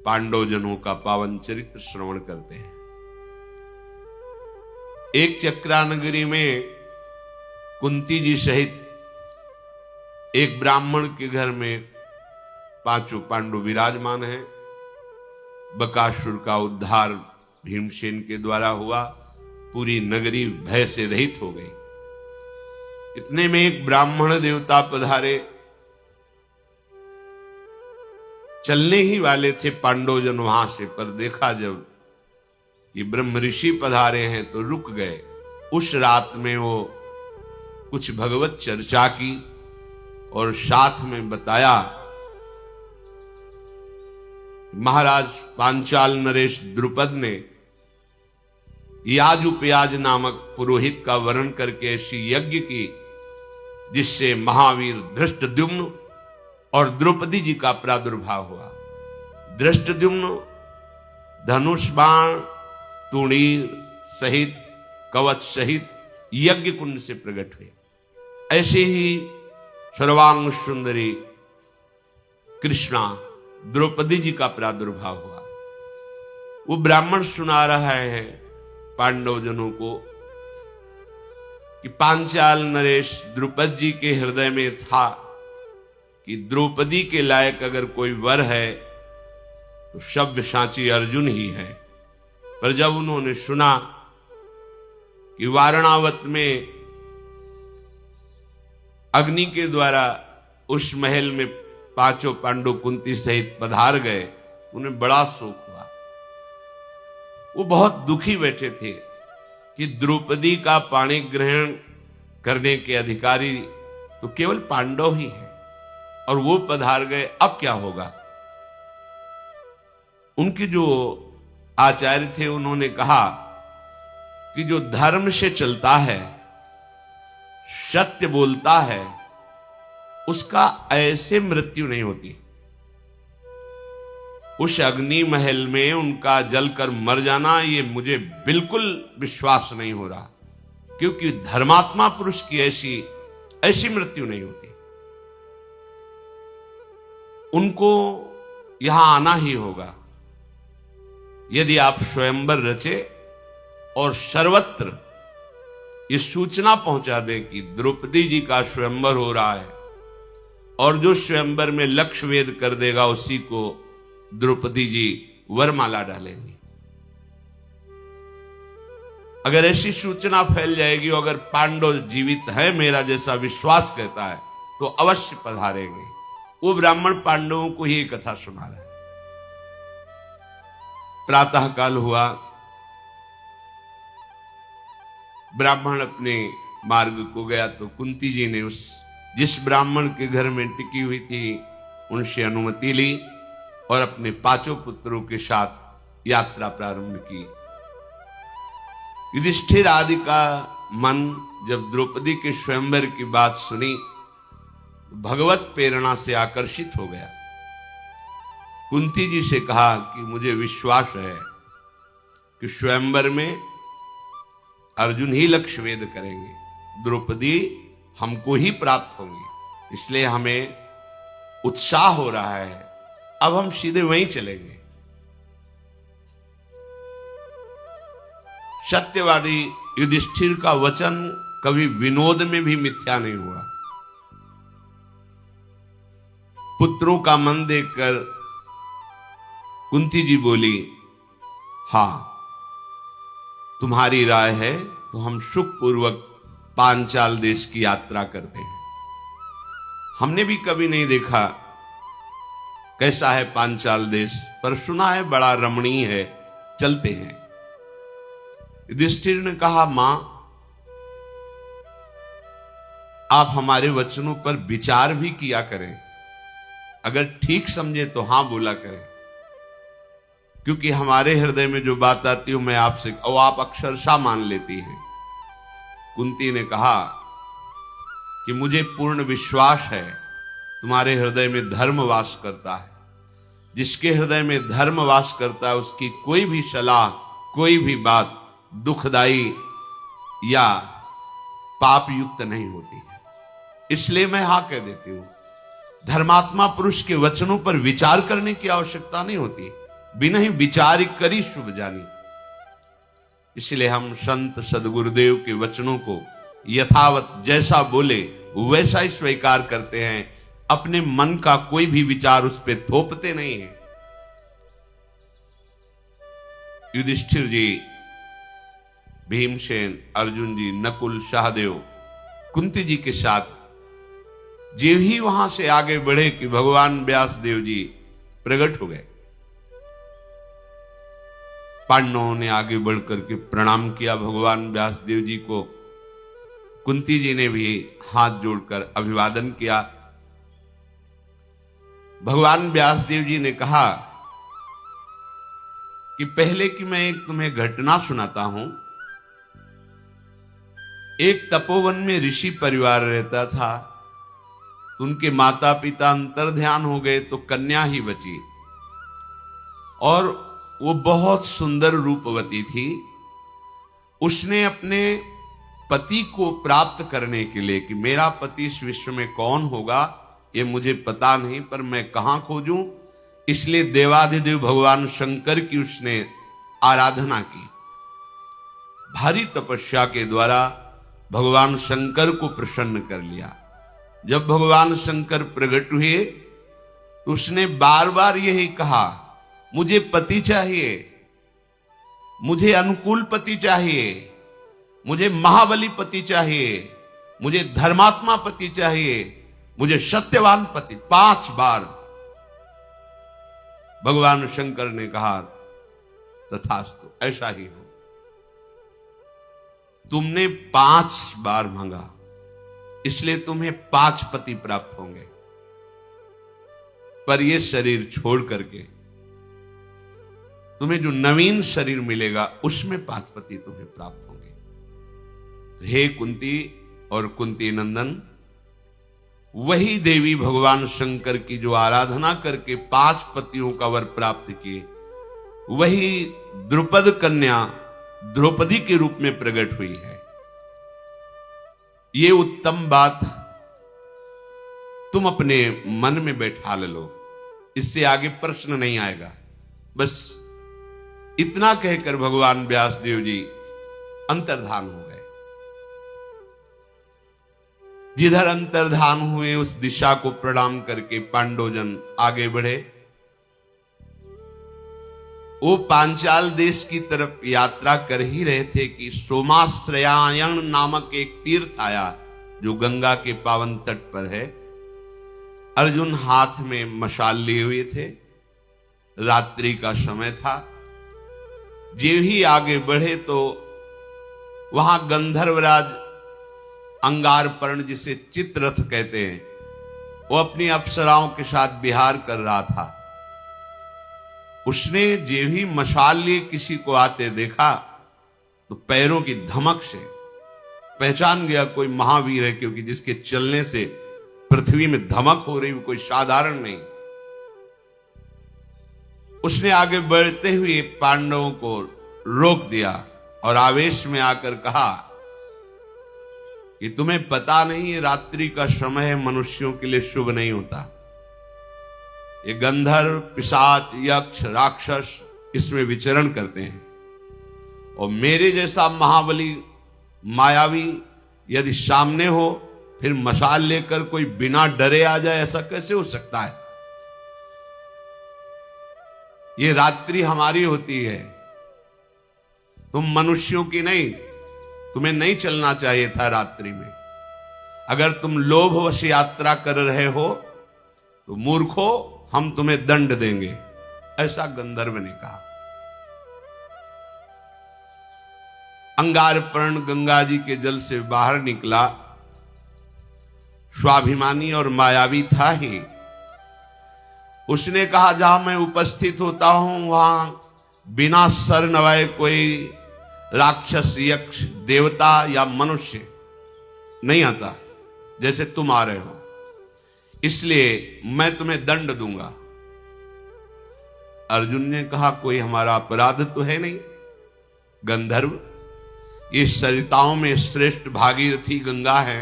पांडवजनों का पावन चरित्र श्रवण करते हैं। एक चक्रानगरी में कुंती जी सहित एक ब्राह्मण के घर में पांचों पांडव विराजमान हैं। बकासुर का उद्धार भीमसेन के द्वारा हुआ, पूरी नगरी भय से रहित हो गई। इतने में एक ब्राह्मण देवता पधारे। चलने ही वाले थे पांडवजन वहां से, पर देखा जब कि ब्रह्म ऋषि पधारे हैं तो रुक गए। उस रात में वो कुछ भगवत चर्चा की और साथ में बताया महाराज पांचाल नरेश द्रुपद ने याज उपयाज नामक पुरोहित का वर्ण करके ऐसी यज्ञ की जिससे महावीर धृष्टद्युम्न और द्रौपदी जी का प्रादुर्भाव हुआ। धृष्टद्युम्न धनुष बाण तुणीर सहित कवच सहित यज्ञ कुंड से प्रकट हुए। ऐसे ही सर्वांग सुंदरी कृष्णा द्रौपदी जी का प्रादुर्भाव हुआ। वो ब्राह्मण सुना रहा है पांडवजनों को कि पांचाल नरेश द्रुपद जी के हृदय में था कि द्रौपदी के लायक अगर कोई वर है तो शब्द साची अर्जुन ही है। पर जब उन्होंने सुना कि वारणावत में अग्नि के द्वारा उस महल में पांचों पांडव कुंती सहित पधार गए, उन्हें बड़ा शोक हुआ। वो बहुत दुखी बैठे थे कि द्रौपदी का पाणी ग्रहण करने के अधिकारी तो केवल पांडव ही हैं और वो पधार गए, अब क्या होगा। उनके जो आचार्य थे उन्होंने कहा कि जो धर्म से चलता है, सत्य बोलता है, उसका ऐसे मृत्यु नहीं होती। उस अग्नि महल में उनका जलकर मर जाना ये मुझे बिल्कुल विश्वास नहीं हो रहा, क्योंकि धर्मात्मा पुरुष की ऐसी मृत्यु नहीं होती। उनको यहां आना ही होगा। यदि आप स्वयंवर रचे और सर्वत्र ये सूचना पहुंचा दें कि द्रौपदी जी का स्वयंवर हो रहा है और जो स्वयंवर में लक्ष्य वेद कर देगा उसी को द्रौपदी जी वरमाला डालेंगी। अगर ऐसी सूचना फैल जाएगी और अगर पांडव जीवित है, मेरा जैसा विश्वास कहता है, तो अवश्य पधारेंगे। वो ब्राह्मण पांडवों को ही कथा सुना रहा है। प्रातः काल हुआ, ब्राह्मण अपने मार्ग को गया तो कुंती जी ने जिस ब्राह्मण के घर में टिकी हुई थी उनसे अनुमति ली और अपने पांचों पुत्रों के साथ यात्रा प्रारंभ की। युधिष्ठिर आदि का मन जब द्रौपदी के स्वयंवर की बात सुनी भगवत प्रेरणा से आकर्षित हो गया। कुंती जी से कहा कि मुझे विश्वास है कि स्वयंवर में अर्जुन ही लक्ष्य वेद करेंगे, द्रौपदी हमको ही प्राप्त होंगी, इसलिए हमें उत्साह हो रहा है। अब हम सीधे वहीं चलेंगे। सत्यवादी युधिष्ठिर का वचन कभी विनोद में भी मिथ्या नहीं हुआ। पुत्रों का मन देखकर कुंती जी बोली, हां तुम्हारी राय है तो हम सुखपूर्वक पांचाल देश की यात्रा करते हैं। हमने भी कभी नहीं देखा कैसा है पांचाल देश, पर सुना है बड़ा रमणीय है, चलते हैं। युधिष्ठिर ने कहा, मां आप हमारे वचनों पर विचार भी किया करें, अगर ठीक समझे तो हां बोला करें, क्योंकि हमारे हृदय में जो बात आती है मैं आपसे और आप अक्षरशः मान लेती हैं। कुंती ने कहा कि मुझे पूर्ण विश्वास है तुम्हारे हृदय में धर्म वास करता है। जिसके हृदय में धर्म वास करता है उसकी कोई भी सलाह, कोई भी बात दुखदाई या पाप युक्त नहीं होती है, इसलिए मैं हाँ कह देती हूं। धर्मात्मा पुरुष के वचनों पर विचार करने की आवश्यकता नहीं होती, बिना ही विचार करी शुभ जानी। इसलिए हम संत सदगुरुदेव के वचनों को यथावत जैसा बोले वैसा ही स्वीकार करते हैं। अपने मन का कोई भी विचार उस पर थोपते नहीं है। युधिष्ठिर जी, भीमसेन, अर्जुन जी, नकुल, सहदेव, कुंती जी के साथ जीव ही वहां से आगे बढ़े कि भगवान व्यास देव जी प्रकट हो गए। पांडवों ने आगे बढ़कर के प्रणाम किया भगवान व्यास देव जी को। कुंती जी ने भी हाथ जोड़कर अभिवादन किया। भगवान व्यास देव जी ने कहा कि पहले की मैं एक तुम्हें घटना सुनाता हूं। एक तपोवन में ऋषि परिवार रहता था। उनके माता पिता अंतर्ध्यान हो गए तो कन्या ही बची, और वो बहुत सुंदर रूपवती थी। उसने अपने पति को प्राप्त करने के लिए कि मेरा पति इस विश्व में कौन होगा ये मुझे पता नहीं, पर मैं कहां खोजूं, इसलिए देवाधिदेव भगवान शंकर की उसने आराधना की। भारी तपस्या के द्वारा भगवान शंकर को प्रसन्न कर लिया। जब भगवान शंकर प्रकट हुए तो उसने बार बार यही कहा, मुझे पति चाहिए, मुझे अनुकूल पति चाहिए, मुझे महाबली पति चाहिए, मुझे धर्मात्मा पति चाहिए, मुझे सत्यवान पति। 5 बार भगवान शंकर ने कहा, तथास्तु, ऐसा ही हो। तुमने 5 बार मांगा, इसलिए तुम्हें 5 पति प्राप्त होंगे। पर यह शरीर छोड़ करके तुम्हें जो नवीन शरीर मिलेगा उसमें 5 पति तुम्हें प्राप्त होंगे। तो हे कुंती और कुंती नंदन, वही देवी भगवान शंकर की जो आराधना करके 5 पतियों का वर प्राप्त किए, वही द्रुपद कन्या द्रौपदी के रूप में प्रकट हुई है। ये उत्तम बात तुम अपने मन में बैठा लो, इससे आगे प्रश्न नहीं आएगा। बस इतना कहकर भगवान व्यासदेव जी अंतर्धान हो गए। जिधर अंतर्धान हुए उस दिशा को प्रणाम करके पांडवजन आगे बढ़े। वो पांचाल देश की तरफ यात्रा कर ही रहे थे कि सोमाश्रयायण नामक एक तीर्थ आया जो गंगा के पावन तट पर है। अर्जुन हाथ में मशाल लिए हुए थे। रात्रि का समय था। जीव ही आगे बढ़े तो वहां गंधर्वराज अंगारपर्ण, जिसे चित्ररथ कहते हैं, वो अपनी अप्सराओं के साथ विहार कर रहा था। उसने जो ही मशाल लिए किसी को आते देखा तो पैरों की धमक से पहचान गया कोई महावीर है, क्योंकि जिसके चलने से पृथ्वी में धमक हो रही, कोई साधारण नहीं। उसने आगे बढ़ते हुए पांडवों को रोक दिया और आवेश में आकर कहा कि तुम्हें पता नहीं, ये रात्रि का समय मनुष्यों के लिए शुभ नहीं होता। ये गंधर्व, पिशाच, यक्ष, राक्षस इसमें विचरण करते हैं, और मेरे जैसा महाबली मायावी यदि सामने हो, फिर मशाल लेकर कोई बिना डरे आ जाए, ऐसा कैसे हो सकता है? ये रात्रि हमारी होती है, तुम मनुष्यों की नहीं। तुम्हें नहीं चलना चाहिए था रात्रि में। अगर तुम लोभवश यात्रा कर रहे हो तो मूर्खो, हम तुम्हें दंड देंगे, ऐसा गंधर्व ने कहा। अंगारपर्ण गंगा जी के जल से बाहर निकला, स्वाभिमानी और मायावी था ही। उसने कहा, जहां मैं उपस्थित होता हूं वहां बिना सर नवाए कोई राक्षस, यक्ष, देवता या मनुष्य नहीं आता जैसे तुम आ रहे हो, इसलिए मैं तुम्हें दंड दूंगा। अर्जुन ने कहा, कोई हमारा अपराध तो है नहीं। गंधर्व, ये सरिताओं में श्रेष्ठ भागीरथी गंगा है।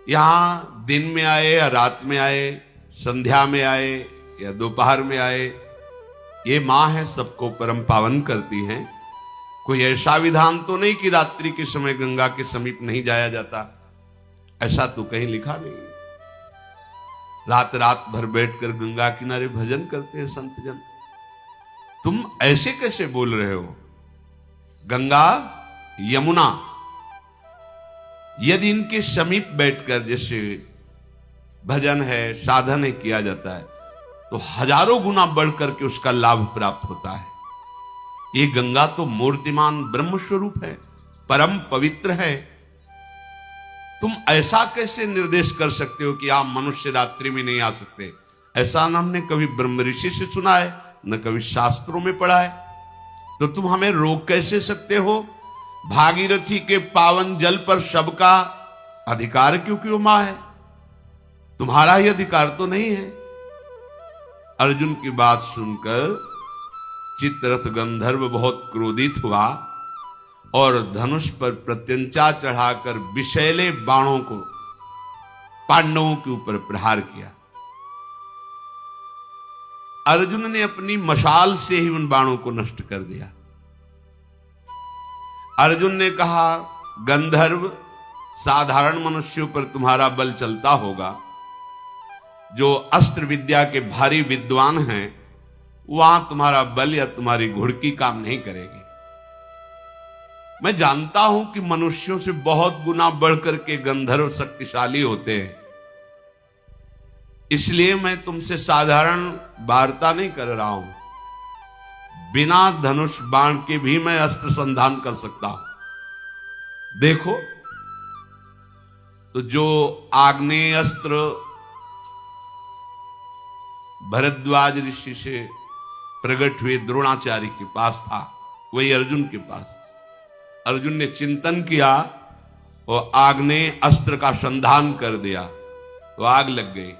यहां दिन में आए या रात में आए, संध्या में आए या दोपहर में आए, ये माँ है, सबको परम पावन करती हैं। कोई ऐसा विधान तो नहीं कि रात्रि के समय गंगा के समीप नहीं जाया जाता, ऐसा तो कहीं लिखा नहीं। रात रात भर बैठकर गंगा किनारे भजन करते हैं संत जन। तुम ऐसे कैसे बोल रहे हो? गंगा यमुना यदि इनके समीप बैठकर जैसे भजन है, साधन है किया जाता है, तो हजारों गुना बढ़कर के उसका लाभ प्राप्त होता है। ये गंगा तो मूर्तिमान ब्रह्म स्वरूप है, परम पवित्र है। तुम ऐसा कैसे निर्देश कर सकते हो कि आप मनुष्य रात्रि में नहीं आ सकते? ऐसा न हमने कभी ब्रह्म ऋषि से सुना है, न कभी शास्त्रों में पढ़ा है। तो तुम हमें रोक कैसे सकते हो? भागीरथी के पावन जल पर सबका अधिकार क्योंकि मां है, तुम्हारा ही अधिकार तो नहीं है। अर्जुन की बात सुनकर चित्ररथ गंधर्व बहुत क्रोधित हुआ और धनुष पर प्रत्यंचा चढ़ाकर विषैले बाणों को पांडवों के ऊपर प्रहार किया। अर्जुन ने अपनी मशाल से ही उन बाणों को नष्ट कर दिया। अर्जुन ने कहा, गंधर्व, साधारण मनुष्यों पर तुम्हारा बल चलता होगा, जो अस्त्र विद्या के भारी विद्वान हैं वहां तुम्हारा बल या तुम्हारी घुड़की काम नहीं करेगी। मैं जानता हूं कि मनुष्यों से बहुत गुना बढ़कर के गंधर्व शक्तिशाली होते हैं, इसलिए मैं तुमसे साधारण वार्ता नहीं कर रहा हूं। बिना धनुष बाण के भी मैं अस्त्र संधान कर सकता हूं। देखो, तो जो आग्नेय अस्त्र भरद्वाज ऋषि से प्रकट हुए द्रोणाचार्य के पास था, वही अर्जुन के पास। अर्जुन ने चिंतन किया और आग्नेय अस्त्र का संधान कर दिया, तो आग लग गई।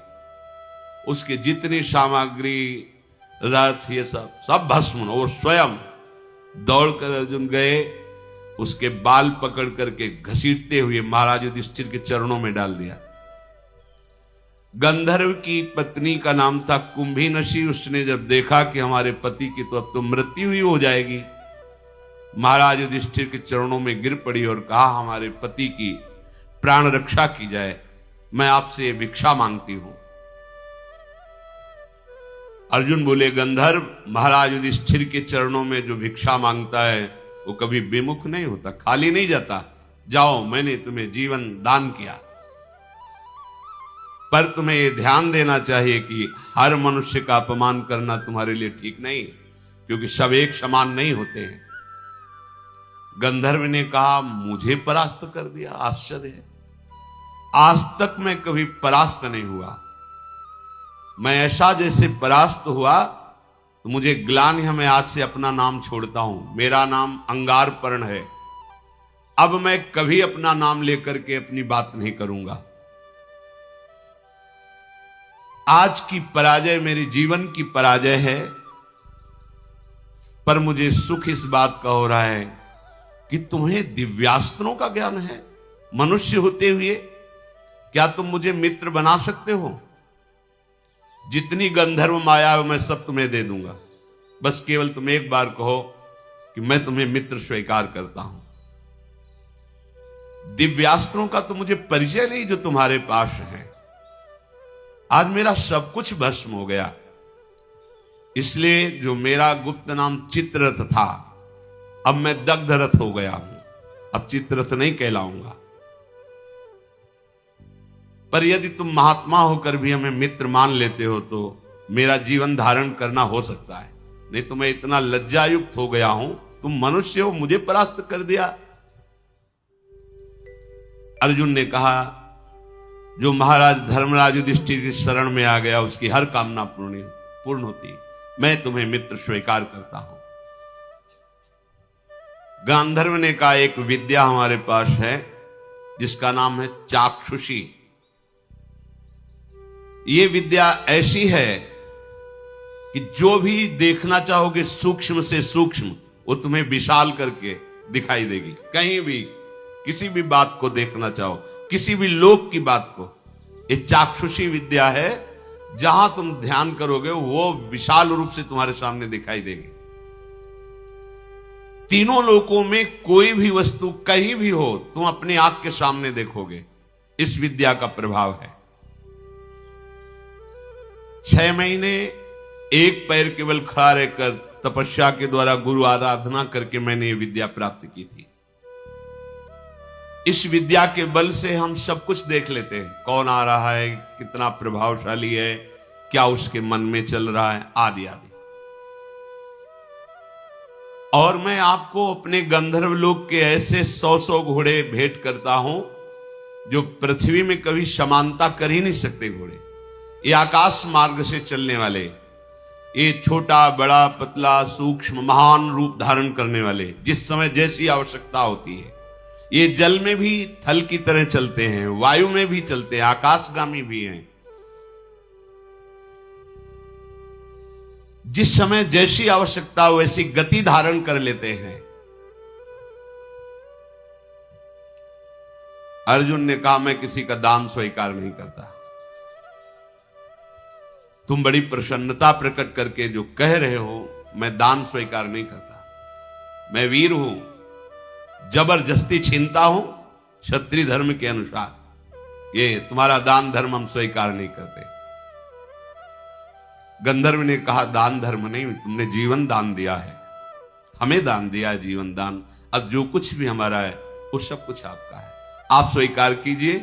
उसकी जितनी सामग्री, रथ, ये सब भस्म, और स्वयं दौड़कर अर्जुन गए, उसके बाल पकड़ करके घसीटते हुए महाराज युधिष्ठिर के चरणों में डाल दिया। गंधर्व की पत्नी का नाम था कुंभीनशी। उसने जब देखा कि हमारे पति की तो अब तो मृत्यु ही हो जाएगी, महाराज युधिष्ठिर के चरणों में गिर पड़ी और कहा, हमारे पति की प्राण रक्षा की जाए, मैं आपसे भिक्षा मांगती हूं। अर्जुन बोले, गंधर्व, महाराज युधिष्ठिर के चरणों में जो भिक्षा मांगता है वो कभी विमुख नहीं होता, खाली नहीं जाता। जाओ, मैंने तुम्हें जीवन दान किया। पर तुम्हें यह ध्यान देना चाहिए कि हर मनुष्य का अपमान करना तुम्हारे लिए ठीक नहीं, क्योंकि सब एक समान नहीं होते हैं। गंधर्व ने कहा, मुझे परास्त कर दिया, आश्चर्य है। आज तक मैं कभी परास्त नहीं हुआ। मैं ऐसा जैसे परास्त हुआ तो मुझे ग्लानि है, मैं आज से अपना नाम छोड़ता हूं। मेरा नाम अंगारपर्ण है। अब मैं कभी अपना नाम लेकर के अपनी बात नहीं करूंगा। आज की पराजय मेरे जीवन की पराजय है, पर मुझे सुख इस बात का हो रहा है कि तुम्हें दिव्यास्त्रों का ज्ञान है। मनुष्य होते हुए क्या तुम मुझे मित्र बना सकते हो? जितनी गंधर्व माया है मैं सब तुम्हें दे दूंगा, बस केवल तुम एक बार कहो कि मैं तुम्हें मित्र स्वीकार करता हूं। दिव्यास्त्रों का तो मुझे परिचय नहीं जो तुम्हारे पास है। आज मेरा सब कुछ भस्म हो गया, इसलिए जो मेरा गुप्त नाम चित्ररथ था, अब मैं दग्धरथ हो गया हूं। अब चित्ररथ नहीं कहलाऊंगा। पर यदि तुम महात्मा होकर भी हमें मित्र मान लेते हो तो मेरा जीवन धारण करना हो सकता है, नहीं तो मैं इतना लज्जायुक्त हो गया हूं। तुम मनुष्य हो, मुझे परास्त कर दिया। अर्जुन ने कहा, जो महाराज धर्मराज युधिष्ठिर की शरण में आ गया उसकी हर कामना पूर्ण होती। मैं तुम्हें मित्र स्वीकार करता हूं। गांधर्व ने कहा, एक विद्या हमारे पास है जिसका नाम है चाक्षुषी। ये विद्या ऐसी है कि जो भी देखना चाहोगे सूक्ष्म से सूक्ष्म, वो तुम्हें विशाल करके दिखाई देगी। कहीं भी किसी भी बात को देखना चाहो, किसी भी लोक की बात को, ये चाक्षुषी विद्या है। जहां तुम ध्यान करोगे वो विशाल रूप से तुम्हारे सामने दिखाई देगी। तीनों लोकों में कोई भी वस्तु कहीं भी हो, तुम अपनी आंख के सामने देखोगे। इस विद्या का प्रभाव है। 6 महीने एक पैर केवल खड़ा रहकर तपस्या के द्वारा गुरु आराधना करके मैंने ये विद्या प्राप्त की थी। इस विद्या के बल से हम सब कुछ देख लेते हैं, कौन आ रहा है, कितना प्रभावशाली है, क्या उसके मन में चल रहा है, आदि आदि। और मैं आपको अपने गंधर्व लोक के ऐसे 100 घोड़े भेंट करता हूं जो पृथ्वी में कभी समानता कर ही नहीं सकते घोड़े। ये आकाश मार्ग से चलने वाले, ये छोटा बड़ा पतला सूक्ष्म महान रूप धारण करने वाले, जिस समय जैसी आवश्यकता होती है। ये जल में भी थल की तरह चलते हैं, वायु में भी चलते हैं, आकाशगामी भी हैं। जिस समय जैसी आवश्यकता वैसी गति धारण कर लेते हैं। अर्जुन ने कहा, मैं किसी का दान स्वीकार नहीं करता। तुम बड़ी प्रसन्नता प्रकट करके जो कह रहे हो, मैं दान स्वीकार नहीं करता। मैं वीर हूं, जबरदस्ती छीनता हूं क्षत्रिय धर्म के अनुसार। ये तुम्हारा दान धर्म हम स्वीकार नहीं करते। गंधर्व ने कहा, दान धर्म नहीं, तुमने जीवन दान दिया है, हमें दान दिया है जीवन दान। अब जो कुछ भी हमारा है वो सब कुछ आपका है, आप स्वीकार कीजिए।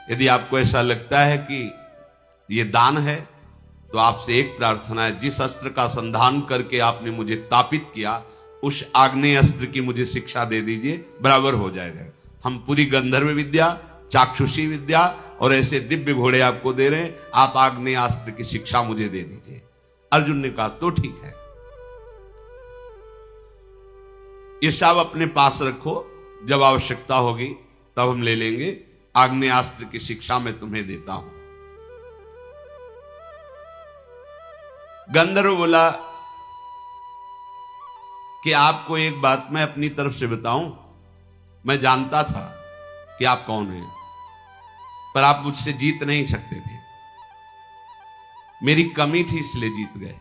यदि आपको ऐसा लगता है कि ये दान है तो आपसे एक प्रार्थना है, जिस अस्त्र का संधान करके आपने मुझे तापित किया उस आग्नेय अस्त्र की मुझे शिक्षा दे दीजिए, बराबर हो जाएगा। हम पूरी गंधर्व विद्या, चाक्षुषी विद्या और ऐसे दिव्य घोड़े आपको दे रहे हैं, आप आग्नेय अस्त्र की शिक्षा मुझे दे दीजिए। अर्जुन ने कहा, तो ठीक है, ये सब अपने पास रखो, जब आवश्यकता होगी तब हम ले लेंगे। आग्नेयास्त्र की शिक्षा मैं तुम्हें देता हूं। गंधर्व बोला कि आपको एक बात मैं अपनी तरफ से बताऊं, मैं जानता था कि आप कौन हैं, पर आप मुझसे जीत नहीं सकते थे। मेरी कमी थी इसलिए जीत गए।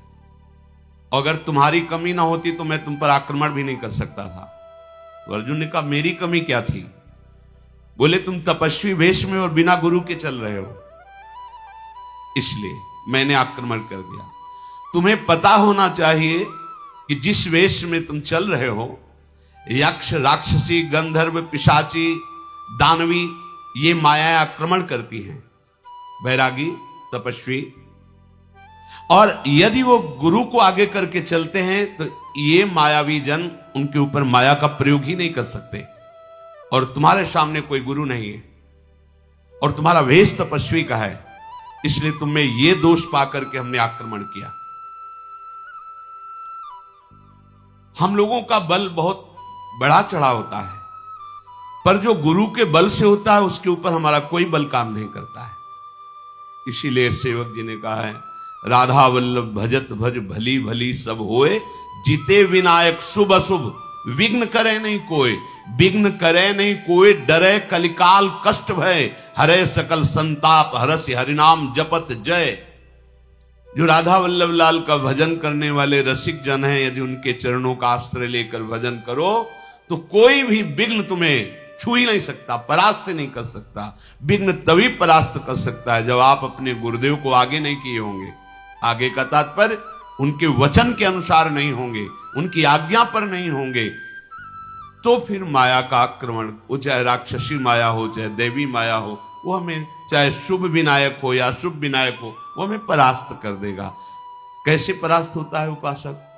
अगर तुम्हारी कमी ना होती तो मैं तुम पर आक्रमण भी नहीं कर सकता था। तो अर्जुन ने कहा, मेरी कमी क्या थी? बोले, तुम तपस्वी वेश में और बिना गुरु के चल रहे हो, इसलिए मैंने आक्रमण कर दिया। तुम्हें पता होना चाहिए कि जिस वेश में तुम चल रहे हो, यक्ष राक्षसी गंधर्व पिशाची दानवी ये माया आक्रमण करती हैं, बैरागी तपस्वी। और यदि वो गुरु को आगे करके चलते हैं तो ये मायावी जन उनके ऊपर माया का प्रयोग ही नहीं कर सकते। और तुम्हारे सामने कोई गुरु नहीं है और तुम्हारा वेश तपस्वी का है, इसलिए तुम्हें ये दोष पाकर के हमने आक्रमण किया। हम लोगों का बल बहुत बड़ा चढ़ा होता है, पर जो गुरु के बल से होता है उसके ऊपर हमारा कोई बल काम नहीं करता है। इसीलिए सेवक जी ने कहा है, राधा वल्लभ भजत भज भली भली सब होए, जीते विनायक शुभ अशुभ विघ्न करे नहीं कोई। विघ्न करे नहीं कोई, डरे कलिकाल कष्ट भय, हरे सकल संताप हरसि हरिनाम जपत जय। जो राधा वल्लभ लाल का भजन करने वाले रसिक जन हैं, यदि उनके चरणों का आश्रय लेकर भजन करो तो कोई भी विघ्न तुम्हें छू ही नहीं सकता, परास्त नहीं कर सकता। विघ्न तभी परास्त कर सकता है जब आप अपने गुरुदेव को आगे नहीं किए होंगे। आगे का तात्पर्य उनके वचन के अनुसार नहीं होंगे, उनकी आज्ञा पर नहीं होंगे, तो फिर माया का आक्रमण, वो चाहे राक्षसी माया हो चाहे देवी माया हो, वो हमें चाहे शुभ विनायक हो या शुभ विनायक हो, वो हमें परास्त कर देगा। कैसे परास्त होता है उपासक?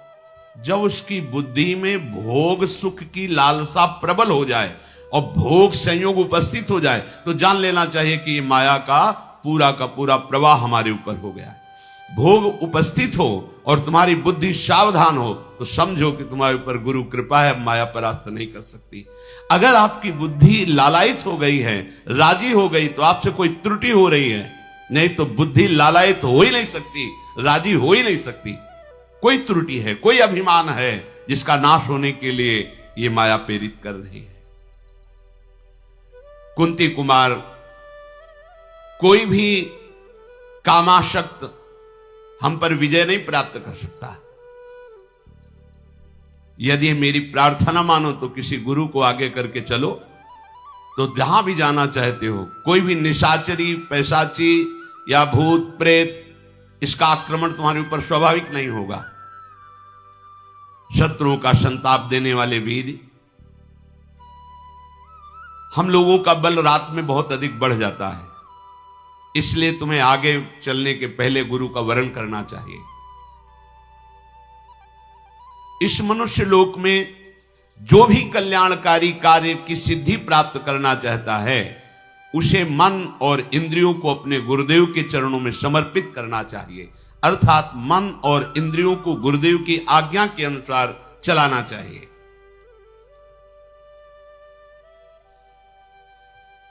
जब उसकी बुद्धि में भोग सुख की लालसा प्रबल हो जाए और भोग संयोग उपस्थित हो जाए तो जान लेना चाहिए कि ये माया का पूरा प्रवाह हमारे ऊपर हो गया है। भोग उपस्थित हो और तुम्हारी बुद्धि सावधान हो तो समझो कि तुम्हारे ऊपर गुरु कृपा है, माया परास्त नहीं कर सकती। अगर आपकी बुद्धि लालायित हो गई है, राजी हो गई, तो आपसे कोई त्रुटि हो रही है, नहीं तो बुद्धि लालायित हो ही नहीं सकती, राजी हो ही नहीं सकती। कोई त्रुटि है, कोई अभिमान है जिसका नाश होने के लिए ये माया प्रेरित कर रही है। कुंती कुमार कोई भी कामाशक्त हम पर विजय नहीं प्राप्त कर सकता। यदि मेरी प्रार्थना मानो तो किसी गुरु को आगे करके चलो, तो जहां भी जाना चाहते हो, कोई भी निशाचरी, पैशाची या भूत प्रेत, इसका आक्रमण तुम्हारे ऊपर स्वाभाविक नहीं होगा। शत्रुओं का संताप देने वाले वीर, हम लोगों का बल रात में बहुत अधिक बढ़ जाता है, इसलिए तुम्हें आगे चलने के पहले गुरु का वरण करना चाहिए। इस मनुष्य लोक में जो भी कल्याणकारी कार्य की सिद्धि प्राप्त करना चाहता है, उसे मन और इंद्रियों को अपने गुरुदेव के चरणों में समर्पित करना चाहिए, अर्थात मन और इंद्रियों को गुरुदेव की आज्ञा के अनुसार चलाना चाहिए।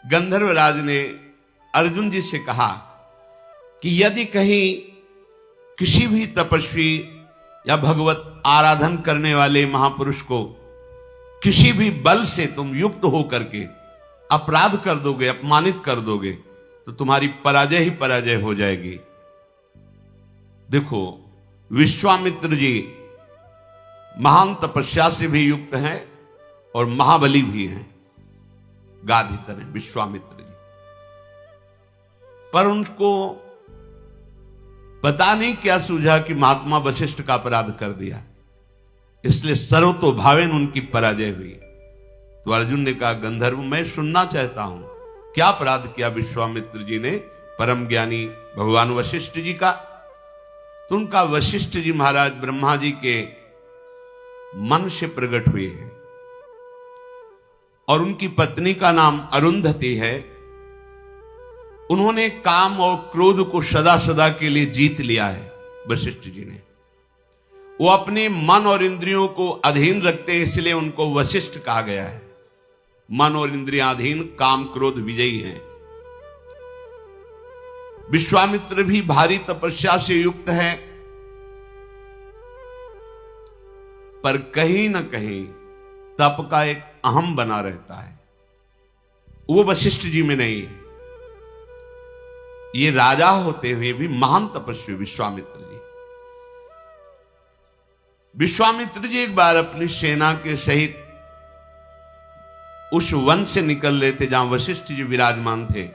गंधर्वराज ने अर्जुन जी से कहा कि यदि कहीं किसी भी तपस्वी या भगवत आराधन करने वाले महापुरुष को किसी भी बल से तुम युक्त होकर के अपराध कर दोगे, अपमानित कर दोगे, तो तुम्हारी पराजय ही पराजय हो जाएगी। देखो, विश्वामित्र जी महान तपस्या से भी युक्त हैं और महाबली भी हैं, गाधी तरह विश्वामित्र जी, पर उनको पता नहीं क्या सूझा कि महात्मा वशिष्ठ का अपराध कर दिया, इसलिए सर्वतोभावेन उनकी पराजय हुई। तो अर्जुन ने कहा, गंधर्व, मैं सुनना चाहता हूं, क्या अपराध किया विश्वामित्र जी ने परम ज्ञानी भगवान वशिष्ठ जी का? तो उनका वशिष्ठ जी महाराज ब्रह्मा जी के मन से प्रकट हुए हैं और उनकी पत्नी का नाम अरुंधति है। उन्होंने काम और क्रोध को सदा सदा के लिए जीत लिया है। वशिष्ठ जी ने, वो अपने मन और इंद्रियों को अधीन रखते हैं, इसलिए उनको वशिष्ठ कहा गया है। मन और इंद्रियाधीन, काम क्रोध विजयी हैं। विश्वामित्र भी भारी तपस्या से युक्त है, पर कहीं ना कहीं तप का एक अहम बना रहता है, वो वशिष्ठ जी में नहीं है। ये राजा होते हुए भी महान तपस्वी विश्वामित्र जी। विश्वामित्र जी एक बार अपनी सेना के सहित उस वन से निकल रहे थे जहां वशिष्ठ जी विराजमान थे।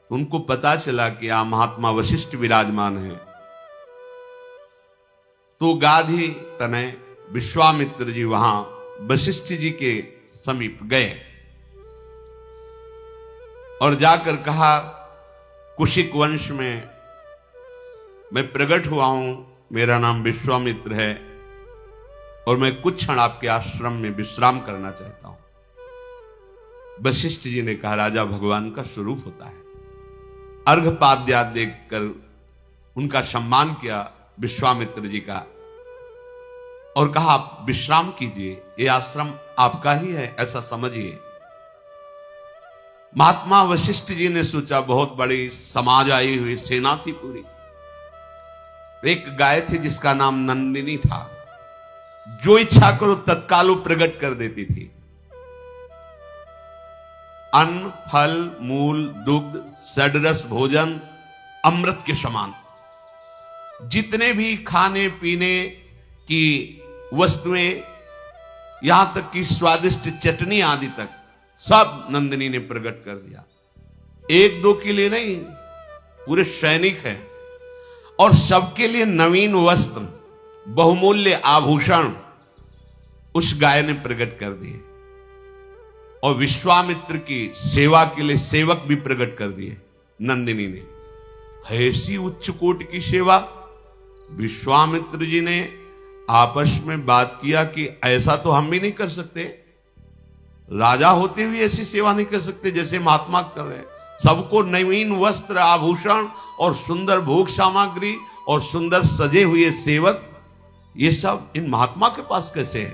उनको पता चला कि यहां महात्मा वशिष्ठ विराजमान है, तो गाधी तनय विश्वामित्र जी वहां वशिष्ठ जी के समीप गए और जाकर कहा, कुशिक वंश में मैं प्रकट हुआ हूं, मेरा नाम विश्वामित्र है और मैं कुछ क्षण आपके आश्रम में विश्राम करना चाहता हूं। वशिष्ठ जी ने कहा, राजा भगवान का स्वरूप होता है। अर्घपाद्या देखकर उनका सम्मान किया विश्वामित्र जी का और कहा, आप विश्राम कीजिए, ये आश्रम आपका ही है, ऐसा समझिए। महात्मा वशिष्ठ जी ने सोचा, बहुत बड़ी समाज आई हुई, सेना थी पूरी। एक गाय थी जिसका नाम नंदिनी था, जो इच्छा करो तत्काल प्रकट कर देती थी। अन्न, फल, मूल, दुग्ध, षडरस भोजन अमृत के समान, जितने भी खाने पीने की वस्तुएं, यहां तक कि स्वादिष्ट चटनी आदि तक सब नंदिनी ने प्रकट कर दिया। एक दो के लिए नहीं, पूरे सैनिक हैं और सबके लिए नवीन वस्त्र, बहुमूल्य आभूषण उस गाय ने प्रकट कर दिए और विश्वामित्र की सेवा के लिए सेवक भी प्रकट कर दिए नंदिनी ने। ऐसी उच्च कोटि की सेवा। विश्वामित्र जी ने आपस में बात किया कि ऐसा तो हम भी नहीं कर सकते, राजा होते हुए ऐसी सेवा नहीं कर सकते जैसे महात्मा कर रहे हैं। सबको नवीन वस्त्र, आभूषण और सुंदर भोग सामग्री और सुंदर सजे हुए सेवक, ये सब इन महात्मा के पास कैसे है?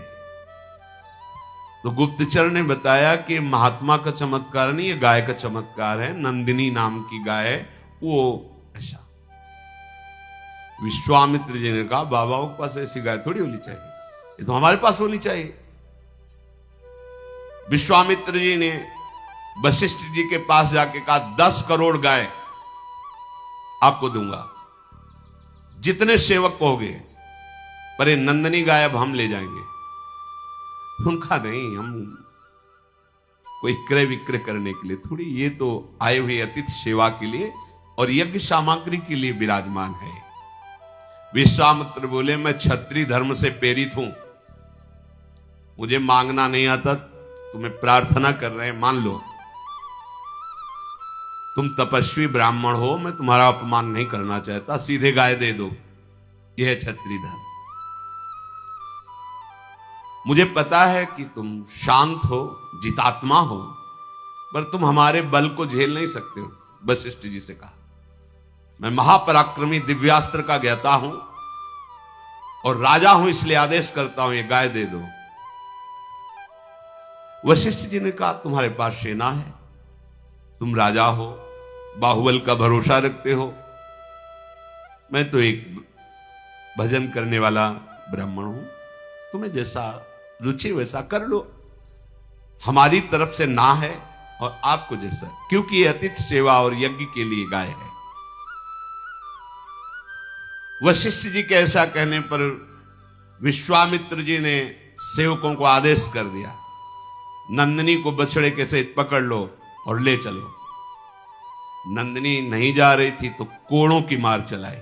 तो गुप्तचर ने बताया कि महात्मा का चमत्कार नहीं, ये गाय का चमत्कार है। नंदिनी नाम की गाय है वो। ऐसा विश्वामित्र जी ने कहा, बाबा के पास ऐसी गाय थोड़ी होनी चाहिए, ये तो हमारे पास होनी चाहिए। विश्वामित्र जी ने वशिष्ठ जी के पास जाके कहा, 10 करोड़ गाय आपको दूंगा, जितने सेवक कहोगे, पर ये नंदनी गाय अब हम ले जाएंगे। उनका नहीं, हम कोई क्रय विक्रय करने के लिए थोड़ी, ये तो आए हुए अतिथि सेवा के लिए और यज्ञ सामग्री के लिए विराजमान है। विश्वामित्र बोले, मैं क्षत्रिय धर्म से प्रेरित हूं, मुझे मांगना नहीं आता, तुम्हें प्रार्थना कर रहे हैं, मान लो। तुम तपस्वी ब्राह्मण हो, मैं तुम्हारा अपमान नहीं करना चाहता, सीधे गाय दे दो, यह है क्षत्रिय धर्म। मुझे पता है कि तुम शांत हो, जितात्मा हो, पर तुम हमारे बल को झेल नहीं सकते हो। वशिष्ठ जी से कहा, मैं महापराक्रमी दिव्यास्त्र का ज्ञाता हूं और राजा हूं, इसलिए आदेश करता हूं, ये गाय दे दो। वशिष्ठ जी ने कहा, तुम्हारे पास सेना है, तुम राजा हो, बाहुबल का भरोसा रखते हो, मैं तो एक भजन करने वाला ब्राह्मण हूं, तुम्हें जैसा रुचि वैसा कर लो, हमारी तरफ से ना है, और आपको जैसा, क्योंकि ये अतिथि सेवा और यज्ञ के लिए गाय है। वशिष्ठ जी के ऐसा कहने पर विश्वामित्र जी ने सेवकों को आदेश कर दिया, नंदिनी को बछड़े के सहित पकड़ लो और ले चलो। नंदिनी नहीं जा रही थी तो कोड़ों की मार चलाई।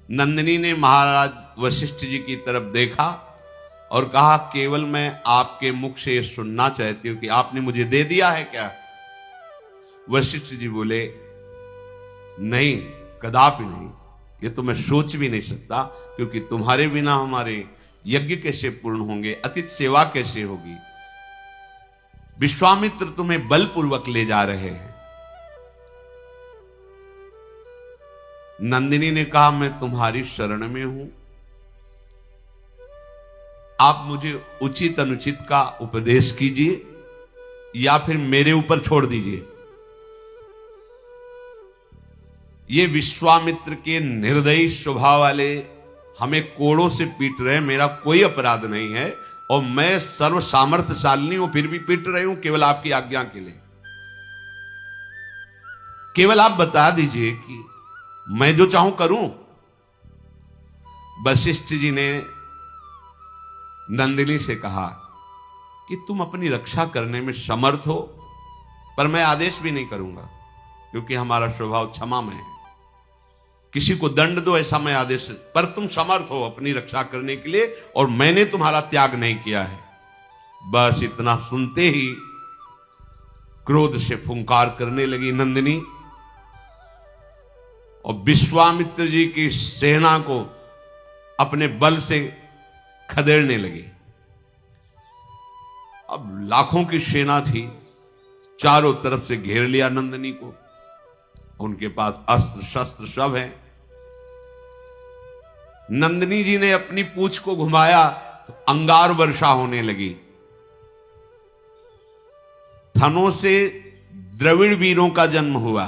नंदिनी ने महाराज वशिष्ठ जी की तरफ देखा और कहा, केवल मैं आपके मुख से ये सुनना चाहती हूं कि आपने मुझे दे दिया है क्या? वशिष्ठ जी बोले, नहीं, कदापि नहीं, ये तो मैं सोच भी नहीं सकता, क्योंकि तुम्हारे बिना हमारे यज्ञ कैसे पूर्ण होंगे, अतिथि सेवा कैसे होगी? विश्वामित्र तुम्हें बलपूर्वक ले जा रहे हैं। नंदिनी ने कहा, मैं तुम्हारी शरण में हूं, आप मुझे उचित अनुचित का उपदेश कीजिए या फिर मेरे ऊपर छोड़ दीजिए। ये विश्वामित्र के निर्दयी स्वभाव वाले हमें कोड़ों से पीट रहे हैं, मेरा कोई अपराध नहीं है और मैं सर्व सामर्थ्यशालिनी हूं, फिर भी पीट रही हूं केवल आपकी आज्ञा के लिए। केवल आप बता दीजिए कि मैं जो चाहूं करूं। वशिष्ठ जी ने नंदिनी से कहा कि तुम अपनी रक्षा करने में समर्थ हो, पर मैं आदेश भी नहीं करूंगा, क्योंकि हमारा स्वभाव क्षमामय है। किसी को दंड दो ऐसा मैं आदेश, पर तुम समर्थ हो अपनी रक्षा करने के लिए और मैंने तुम्हारा त्याग नहीं किया है। बस इतना सुनते ही क्रोध से फुंकार करने लगी नंदिनी और विश्वामित्र जी की सेना को अपने बल से खदेड़ने लगे। अब लाखों की सेना थी, चारों तरफ से घेर लिया नंदिनी को, उनके पास अस्त्र शस्त्र सब है। नंदिनी जी ने अपनी पूंछ को घुमाया तो अंगार वर्षा होने लगी। थनों से द्रविड़ वीरों का जन्म हुआ,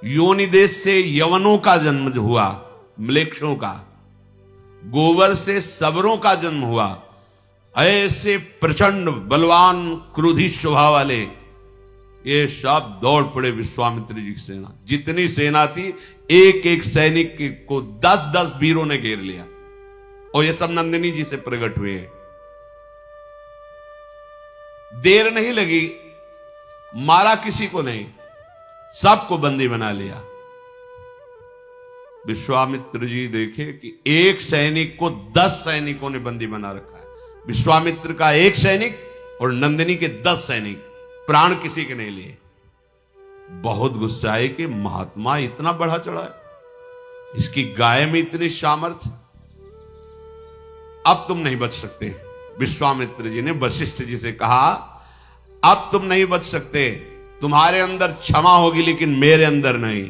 योनि देश से यवनों का जन्म हुआ, म्लेच्छों का, गोबर से सबरों का जन्म हुआ। ऐसे प्रचंड बलवान क्रोधी स्वभाव वाले ये सब दौड़ पड़े विश्वामित्र जी की सेना। जितनी सेना थी, एक एक सैनिक को 10-10 वीरों ने घेर लिया और ये सब नंदिनी जी से प्रकट हुए हैं। देर नहीं लगी, मारा किसी को नहीं, सबको बंदी बना लिया। विश्वामित्र जी देखे कि एक सैनिक को 10 सैनिकों ने बंदी बना रखा है। विश्वामित्र का एक सैनिक और नंदिनी के 10 सैनिक, प्राण किसी के नहीं लिए। बहुत गुस्सा आए कि महात्मा इतना बढ़ा चढ़ा है, इसकी गाय में इतनी सामर्थ्य, अब तुम नहीं बच सकते। विश्वामित्र जी ने वशिष्ठ जी से कहा, अब तुम नहीं बच सकते, तुम्हारे अंदर क्षमा होगी लेकिन मेरे अंदर नहीं।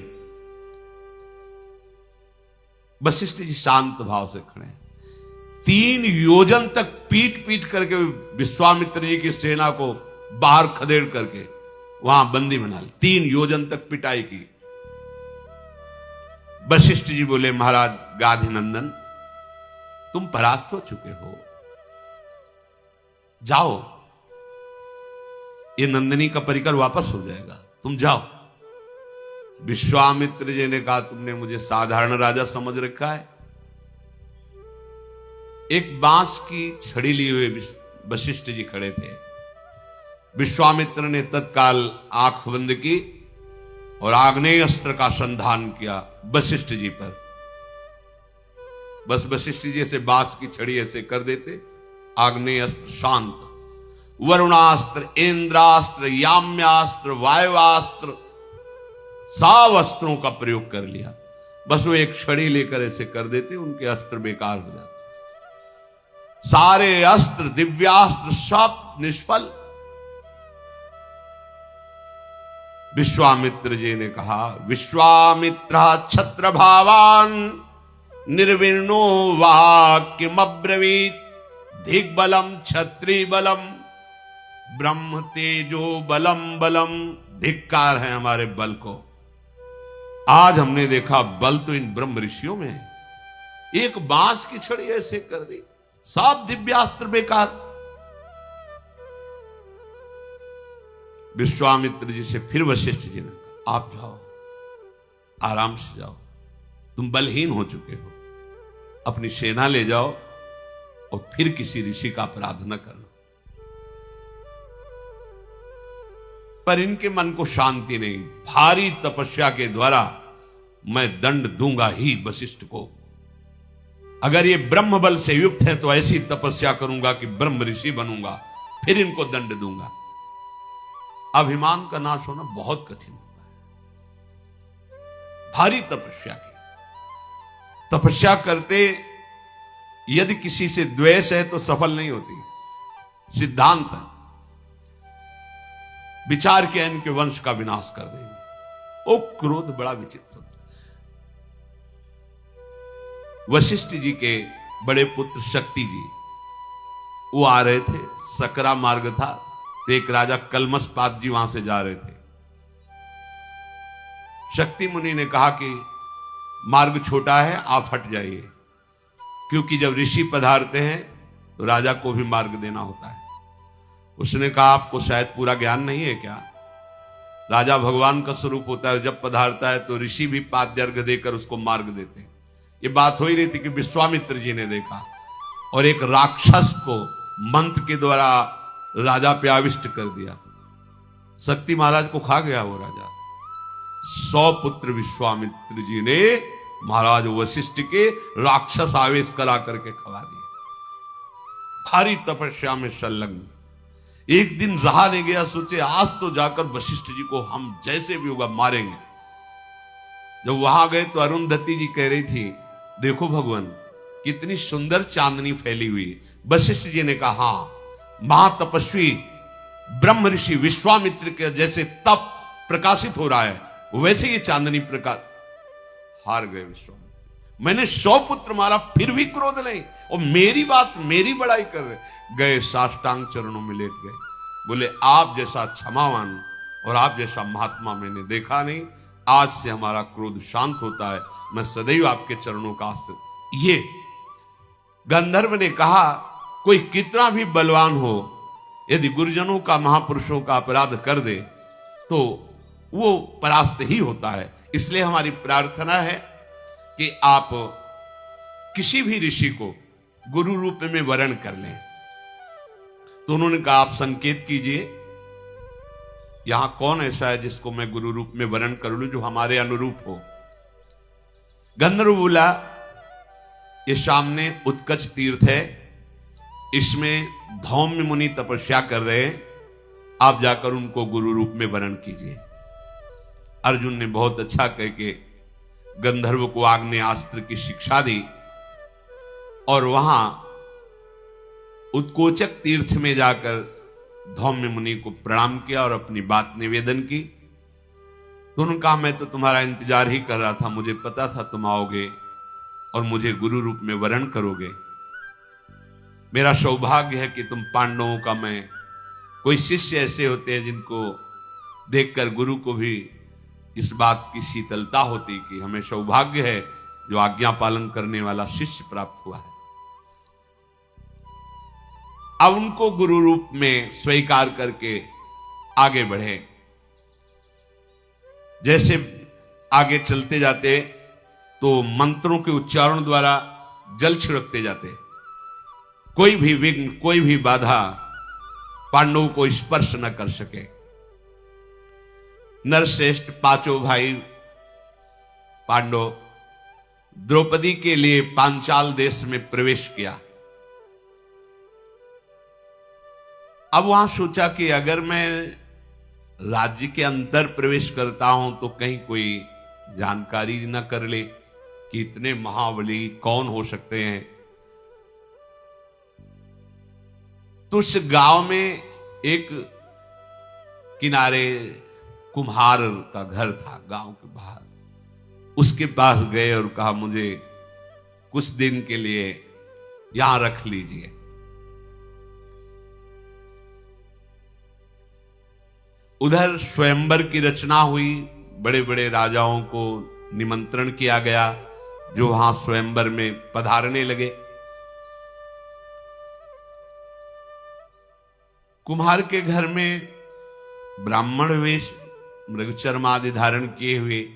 वशिष्ठ जी शांत भाव से खड़े हैं। 3 योजन तक पीट पीट करके विश्वामित्र जी की सेना को बाहर खदेड़ करके वहां बंदी बना ली। 3 योजन तक पिटाई की। वशिष्ठ जी बोले, महाराज गाधिनंदन, तुम परास्त हो चुके हो, जाओ, ये नंदिनी का परिकर वापस हो जाएगा, तुम जाओ। विश्वामित्र जी ने कहा, तुमने मुझे साधारण राजा समझ रखा है? एक बांस की छड़ी लिए हुए वशिष्ठ जी खड़े थे। विश्वामित्र ने तत्काल आंख बंद की और आग्नेय अस्त्र का संधान किया वशिष्ठ जी पर। बस वशिष्ठ जी ऐसे बांस की छड़ी ऐसे कर देते, आग्नेय अस्त्र शांत। वरुणास्त्र, इंद्रास्त्र, याम्यास्त्र, वायुवास्त्र, सब अस्त्रों का प्रयोग कर लिया। बस वो एक छड़ी लेकर ऐसे कर देते, उनके अस्त्र बेकार हो जाते। सारे अस्त्र, दिव्यास्त्र सब निष्फल। विश्वामित्र जी ने कहा, विश्वामित्र छत्र भावान निर्विण्णो वाक्यमब्रवीत दिग्बलम क्षत्रि बलम ब्रह्म तेजो बलम बलम। धिक्कार है हमारे बल को। आज हमने देखा बल तो इन ब्रह्म ऋषियों में है। एक बांस की छड़ी ऐसे कर दी, सब दिव्यास्त्र बेकार। विश्वामित्र जी से फिर वशिष्ठ जी ने कहा, आप जाओ, आराम से जाओ, तुम बलहीन हो चुके हो, अपनी सेना ले जाओ और फिर किसी ऋषि का अपराध न करना। पर इनके मन को शांति नहीं। भारी तपस्या के द्वारा मैं दंड दूंगा ही वशिष्ठ को। अगर ये ब्रह्म बल से युक्त है तो ऐसी तपस्या करूंगा कि ब्रह्म ऋषि बनूंगा, फिर इनको दंड दूंगा। अभिमान का नाश होना बहुत कठिन होता है। भारी तपस्या की, तपस्या करते यदि किसी से द्वेष है तो सफल नहीं होती। सिद्धांत है, विचार किया इनके वंश का विनाश कर देंगे। ओ क्रोध बड़ा विचित्र होता। वशिष्ठ जी के बड़े पुत्र शक्ति जी वो आ रहे थे, सकरा मार्ग था, तो एक राजा कलमसपात जी वहां से जा रहे थे। शक्ति मुनि ने कहा कि मार्ग छोटा है, आप हट जाइए, क्योंकि जब ऋषि पधारते हैं तो राजा को भी मार्ग देना होता है। उसने कहा, आपको शायद पूरा ज्ञान नहीं है क्या? राजा भगवान का स्वरूप होता है, जब पधारता है तो ऋषि भी पाद्यर्घ्य देकर उसको मार्ग देते हैं। ये बात हो ही रही थी कि विश्वामित्र जी ने देखा और एक राक्षस को मंत्र के द्वारा राजा पे आविष्ट कर दिया। शक्ति महाराज को खा गया वो राजा। 100 पुत्र विश्वामित्र जी ने महाराज वशिष्ठ के राक्षस आवेश करा करके खवा दिए। भारी तपस्या में संलग्न। एक दिन रहा नहीं गया, सोचे आज तो जाकर वशिष्ठ जी को हम जैसे भी होगा मारेंगे। जब वहां गए तो अरुंधति जी कह रही थी, देखो भगवान कितनी सुंदर चांदनी फैली हुई। वशिष्ठ जी ने कहा, हाँ, महातपस्वी ब्रह्म ऋषि विश्वामित्र के जैसे तप प्रकाशित हो रहा है वैसे ये चांदनी प्रकाश। हार गए विश्वामित्र। मैंने 100 पुत्र मारा फिर भी क्रोध नहीं, और मेरी बात मेरी बड़ाई कर रहे। गए साष्टांग चरणों में लेट गए, बोले आप जैसा क्षमावान और आप जैसा महात्मा मैंने देखा नहीं। आज से हमारा क्रोध शांत होता है, मैं सदैव आपके चरणों का आश्रित। ये गंधर्व ने कहा, कोई कितना भी बलवान हो, यदि गुरुजनों का महापुरुषों का अपराध कर दे तो वो परास्त ही होता है। इसलिए हमारी प्रार्थना है कि आप किसी भी ऋषि को गुरु रूप में वरण कर लें। तो उन्होंने कहा, आप संकेत कीजिए, यहां कौन ऐसा है जिसको मैं गुरु रूप में वरण कर लूं, जो हमारे अनुरूप हो। गंधर्व बोला, ये सामने उत्कच तीर्थ है, इसमें धौम्य मुनि तपस्या कर रहे हैं, आप जाकर उनको गुरु रूप में वरण कीजिए। अर्जुन ने बहुत अच्छा कह के गंधर्व को आग्नेयास्त्र की शिक्षा दी और वहां उत्कोचक तीर्थ में जाकर धौम्य मुनि को प्रणाम किया और अपनी बात निवेदन की। तो उन्होंने कहा, मैं तो तुम्हारा इंतजार ही कर रहा था, मुझे पता था तुम आओगे और मुझे गुरु रूप में वरण करोगे। मेरा सौभाग्य है कि तुम पांडवों का मैं, कोई शिष्य ऐसे होते हैं जिनको देखकर गुरु को भी इस बात की शीतलता होती कि हमें सौभाग्य है जो आज्ञा पालन करने वाला शिष्य प्राप्त हुआ है। अब उनको गुरु रूप में स्वीकार करके आगे बढ़े। जैसे आगे चलते जाते तो मंत्रों के उच्चारण द्वारा जल छिड़कते जाते। कोई भी विघ्न, कोई भी बाधा पांडवों को स्पर्श न कर सके। नरश्रेष्ठ पांचों भाई पांडव द्रौपदी के लिए पांचाल देश में प्रवेश किया। अब वहां सोचा कि अगर मैं राज्य के अंदर प्रवेश करता हूं तो कहीं कोई जानकारी न कर ले कि इतने महाबली कौन हो सकते हैं। तो उस गांव में एक किनारे कुम्हार का घर था गांव के बाहर। उसके पास गए और कहा मुझे कुछ दिन के लिए यहां रख लीजिए। उधर स्वयंवर की रचना हुई, बड़े बड़े राजाओं को निमंत्रण किया गया जो वहां स्वयंवर में पधारने लगे। कुम्हार के घर में ब्राह्मण वेश मृगचर्म आदि धारण किए हुए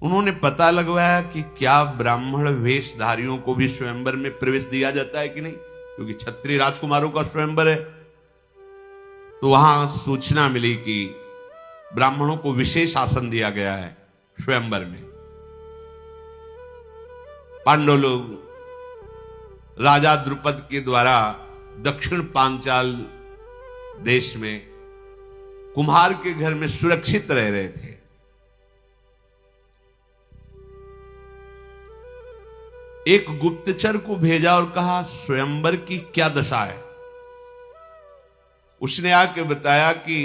उन्होंने पता लगवाया कि क्या ब्राह्मण वेशधारियों को भी स्वयंवर में प्रवेश दिया जाता है कि नहीं, क्योंकि क्षत्रिय राजकुमारों का स्वयंवर है। तो वहां सूचना मिली कि ब्राह्मणों को विशेष आसन दिया गया है स्वयंवर में। पांडव लोग राजा द्रुपद के द्वारा दक्षिण पांचाल देश में कुम्हार के घर में सुरक्षित रह रहे थे। एक गुप्तचर को भेजा और कहा स्वयंवर की क्या दशा है। उसने आके बताया कि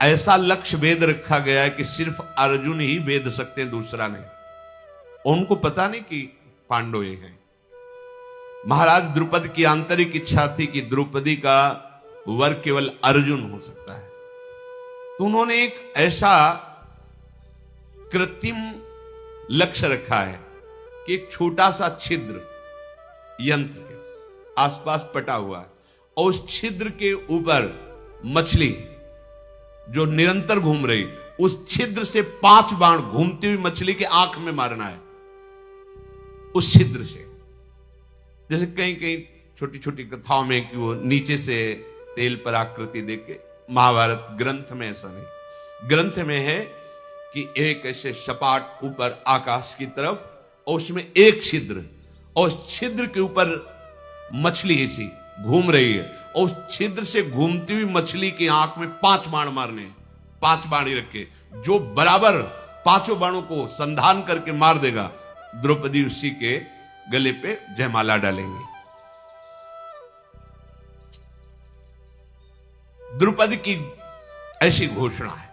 ऐसा लक्ष्य भेद रखा गया है कि सिर्फ अर्जुन ही भेद सकते हैं, दूसरा नहीं। उनको पता नहीं कि पांडव ये हैं। महाराज द्रुपद की आंतरिक इच्छा थी कि द्रौपदी का वर केवल अर्जुन हो सकता है। तो उन्होंने एक ऐसा कृत्रिम लक्ष्य रखा है कि एक छोटा सा छिद्र यंत्र के आसपास पटा हुआ है और उस छिद्र के ऊपर मछली जो निरंतर घूम रही, उस छिद्र से 5 बाण घूमती हुई मछली के आंख में मारना है। उस छिद्र से, जैसे कहीं कहीं छोटी छोटी कथाओं में कि वो नीचे से तेल पर आकृति देके, महाभारत ग्रंथ में ऐसा नहीं। ग्रंथ में है कि एक ऐसे सपाट ऊपर आकाश की तरफ और उसमें एक छिद्र और उस छिद्र के ऊपर मछली ऐसी घूम रही है और उस छिद्र से घूमती हुई मछली की आंख में 5 बाण मारने, 5 बाण ही रखे। जो बराबर 5 बाणों को संधान करके मार देगा, द्रौपदी उसी के गले पे जयमाला डालेंगे। द्रौपदी की ऐसी घोषणा है।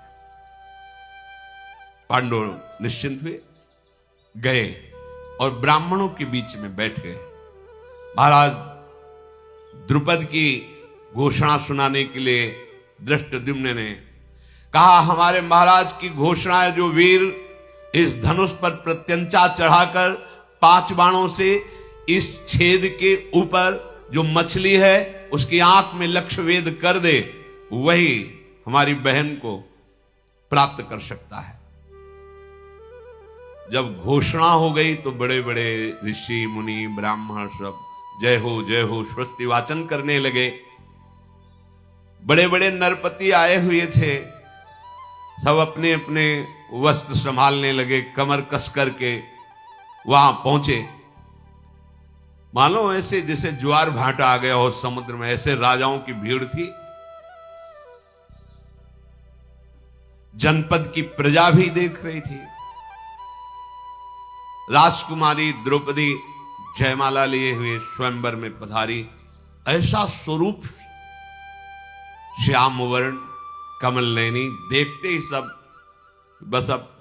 पांडव निश्चिंत हुए, गए और ब्राह्मणों के बीच में बैठ गए। महाराज द्रुपद की घोषणा सुनाने के लिए धृष्टद्युम्न ने कहा, हमारे महाराज की घोषणा है, जो वीर इस धनुष पर प्रत्यंचा चढ़ाकर 5 बाणों से इस छेद के ऊपर जो मछली है उसकी आंख में लक्ष्य वेद कर दे, वही हमारी बहन को प्राप्त कर सकता है। जब घोषणा हो गई तो बड़े बड़े ऋषि मुनि ब्राह्मण सब जय हो स्वस्ति वाचन करने लगे। बड़े बड़े नरपति आए हुए थे, सब अपने अपने वस्त्र संभालने लगे, कमर कस करके वहां पहुंचे। मानो ऐसे जैसे ज्वार भाटा आ गया हो समुद्र में, ऐसे राजाओं की भीड़ थी। जनपद की प्रजा भी देख रही थी। राजकुमारी द्रौपदी जयमाला लिए हुए स्वयंवर में पधारी। ऐसा स्वरूप, श्याम वर्ण, कमल नयनी, देखते ही सब बस अब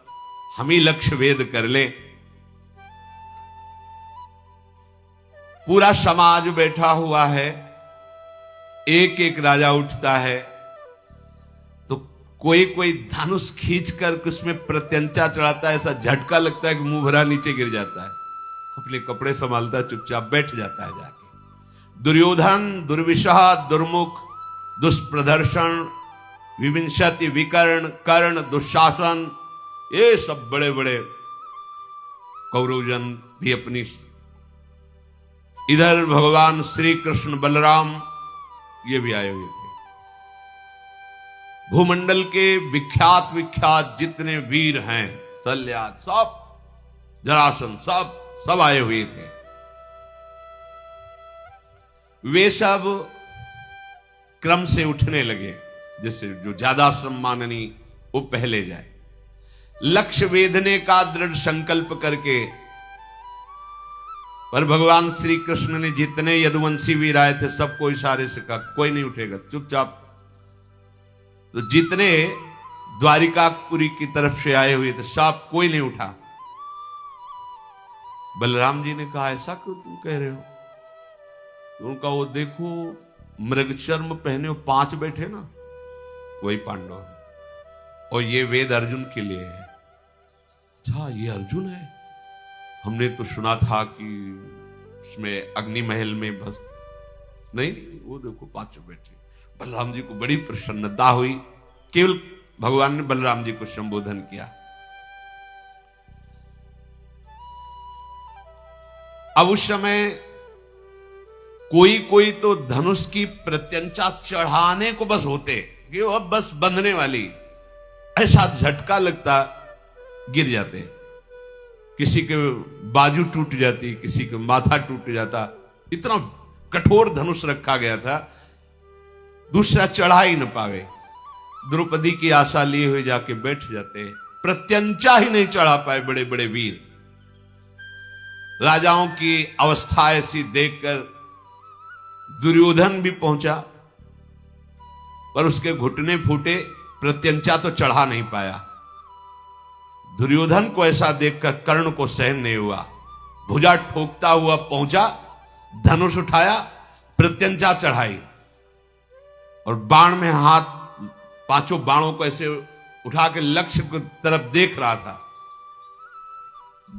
हम ही लक्ष्य वेद कर ले। पूरा समाज बैठा हुआ है, एक एक राजा उठता है तो कोई कोई धनुष खींचकर उसमें प्रत्यंचा चढ़ाता है। ऐसा झटका लगता है कि मुंह भरा नीचे गिर जाता है, अपने कपड़े संभालता है, चुपचाप बैठ जाता है जाके। दुर्योधन दुर्विशह दुर्मुख दुष्प्रदर्शन विविंशति विकर्ण कर्ण दुशासन ये सब बड़े बड़े कौरवजन भी अपनी, इधर भगवान श्री कृष्ण बलराम ये भी आए हुए थे। भूमंडल के विख्यात विख्यात जितने वीर हैं, शल्याद, सब, जरासंध, सब आए हुए थे। वे सब क्रम से उठने लगे, जैसे जो ज्यादा सम्माननीय वो पहले जाए। लक्ष्य वेधने का दृढ़ संकल्प करके, पर भगवान श्री कृष्ण ने जितने यदुवंशी वीर आए थे सबको इशारे से कहा कोई नहीं उठेगा, चुपचाप। तो जितने द्वारिकापुरी की तरफ से आए हुए थे सब कोई नहीं उठा। बलराम जी ने कहा ऐसा क्यों तुम कह रहे हो? तो उनका वो देखो मृगचर्म पहने हो 5 बैठे ना, वही पांडव है, और ये वेद अर्जुन के लिए है। अच्छा ये अर्जुन है, हमने तो सुना था कि उसमें अग्नि महल में बस नहीं, वो देखो 5 बैठे। बलराम जी को बड़ी प्रसन्नता हुई। केवल भगवान ने बलराम जी को संबोधन किया। अब उस समय कोई कोई तो धनुष की प्रत्यंचा चढ़ाने को बस होते कि वो बस बंधने वाली, ऐसा झटका लगता गिर जाते, किसी के बाजू टूट जाती, किसी के माथा टूट जाता, इतना कठोर धनुष रखा गया था, दूसरा चढ़ा ही न पावे। द्रौपदी की आशा लिए हुए जाके बैठ जाते, प्रत्यंचा ही नहीं चढ़ा पाए बड़े बड़े वीर। राजाओं की अवस्था ऐसी देखकर दुर्योधन भी पहुंचा, पर उसके घुटने फूटे, प्रत्यंचा तो चढ़ा नहीं पाया। दुर्योधन को ऐसा देखकर कर्ण को सहन नहीं हुआ, भुजा ठोकता हुआ पहुंचा, धनुष उठाया, प्रत्यंचा चढ़ाई, और बाण में हाथ, 5 बाणों को ऐसे उठा के लक्ष्य की तरफ देख रहा था।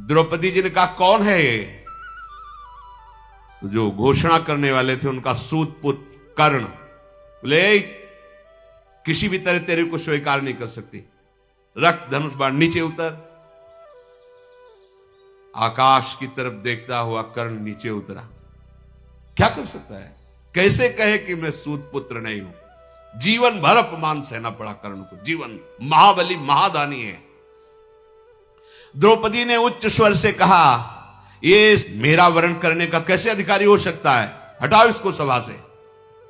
द्रौपदी जी ने कहा कौन है ये? तो जो घोषणा करने वाले थे उनका सूत पुत्र कर्ण बोले किसी भी तरह तेरे को स्वीकार नहीं कर सकती, रख धनुष बाण, नीचे उतर। आकाश की तरफ देखता हुआ कर्ण नीचे उतरा। क्या कर सकता है? कैसे कहे कि मैं सूत पुत्र नहीं हूं? जीवन भर अपमान सहना पड़ा कर्ण को, जीवन। महाबली महादानी है। द्रौपदी ने उच्च स्वर से कहा ये मेरा वरण करने का कैसे अधिकारी हो सकता है? हटाओ इसको सभा से।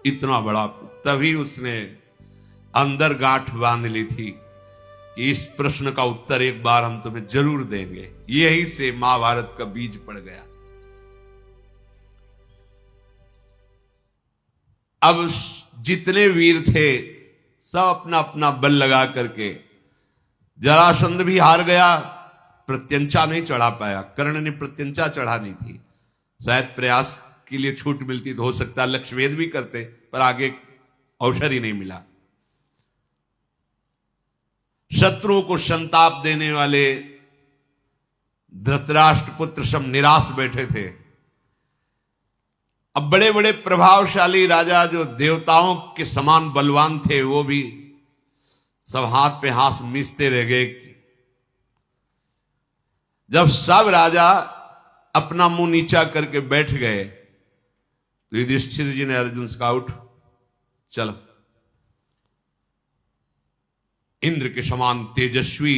इतना बड़ा, तभी उसने अंदर गांठ बांध ली थी कि इस प्रश्न का उत्तर एक बार हम तुम्हें जरूर देंगे। यही से महाभारत का बीज पड़ गया। अब जितने वीर थे सब अपना अपना बल लगा करके, जरासंध भी हार गया, प्रत्यंचा नहीं चढ़ा पाया। कर्ण ने प्रत्यंचा चढ़ानी थी, शायद प्रयास के लिए छूट मिलती तो हो सकता लक्ष्यवेद भी करते, पर आगे अवसर ही नहीं मिला। शत्रुओं को संताप देने वाले धृतराष्ट्र पुत्र सब निराश बैठे थे। अब बड़े बड़े प्रभावशाली राजा जो देवताओं के समान बलवान थे वो भी सब हाथ पे हाथ मिसते रह गए। जब सब राजा अपना मुंह नीचा करके बैठ गए तो युधिष्ठिर जी ने अर्जुन से कहा उठ चलो। इंद्र के समान तेजस्वी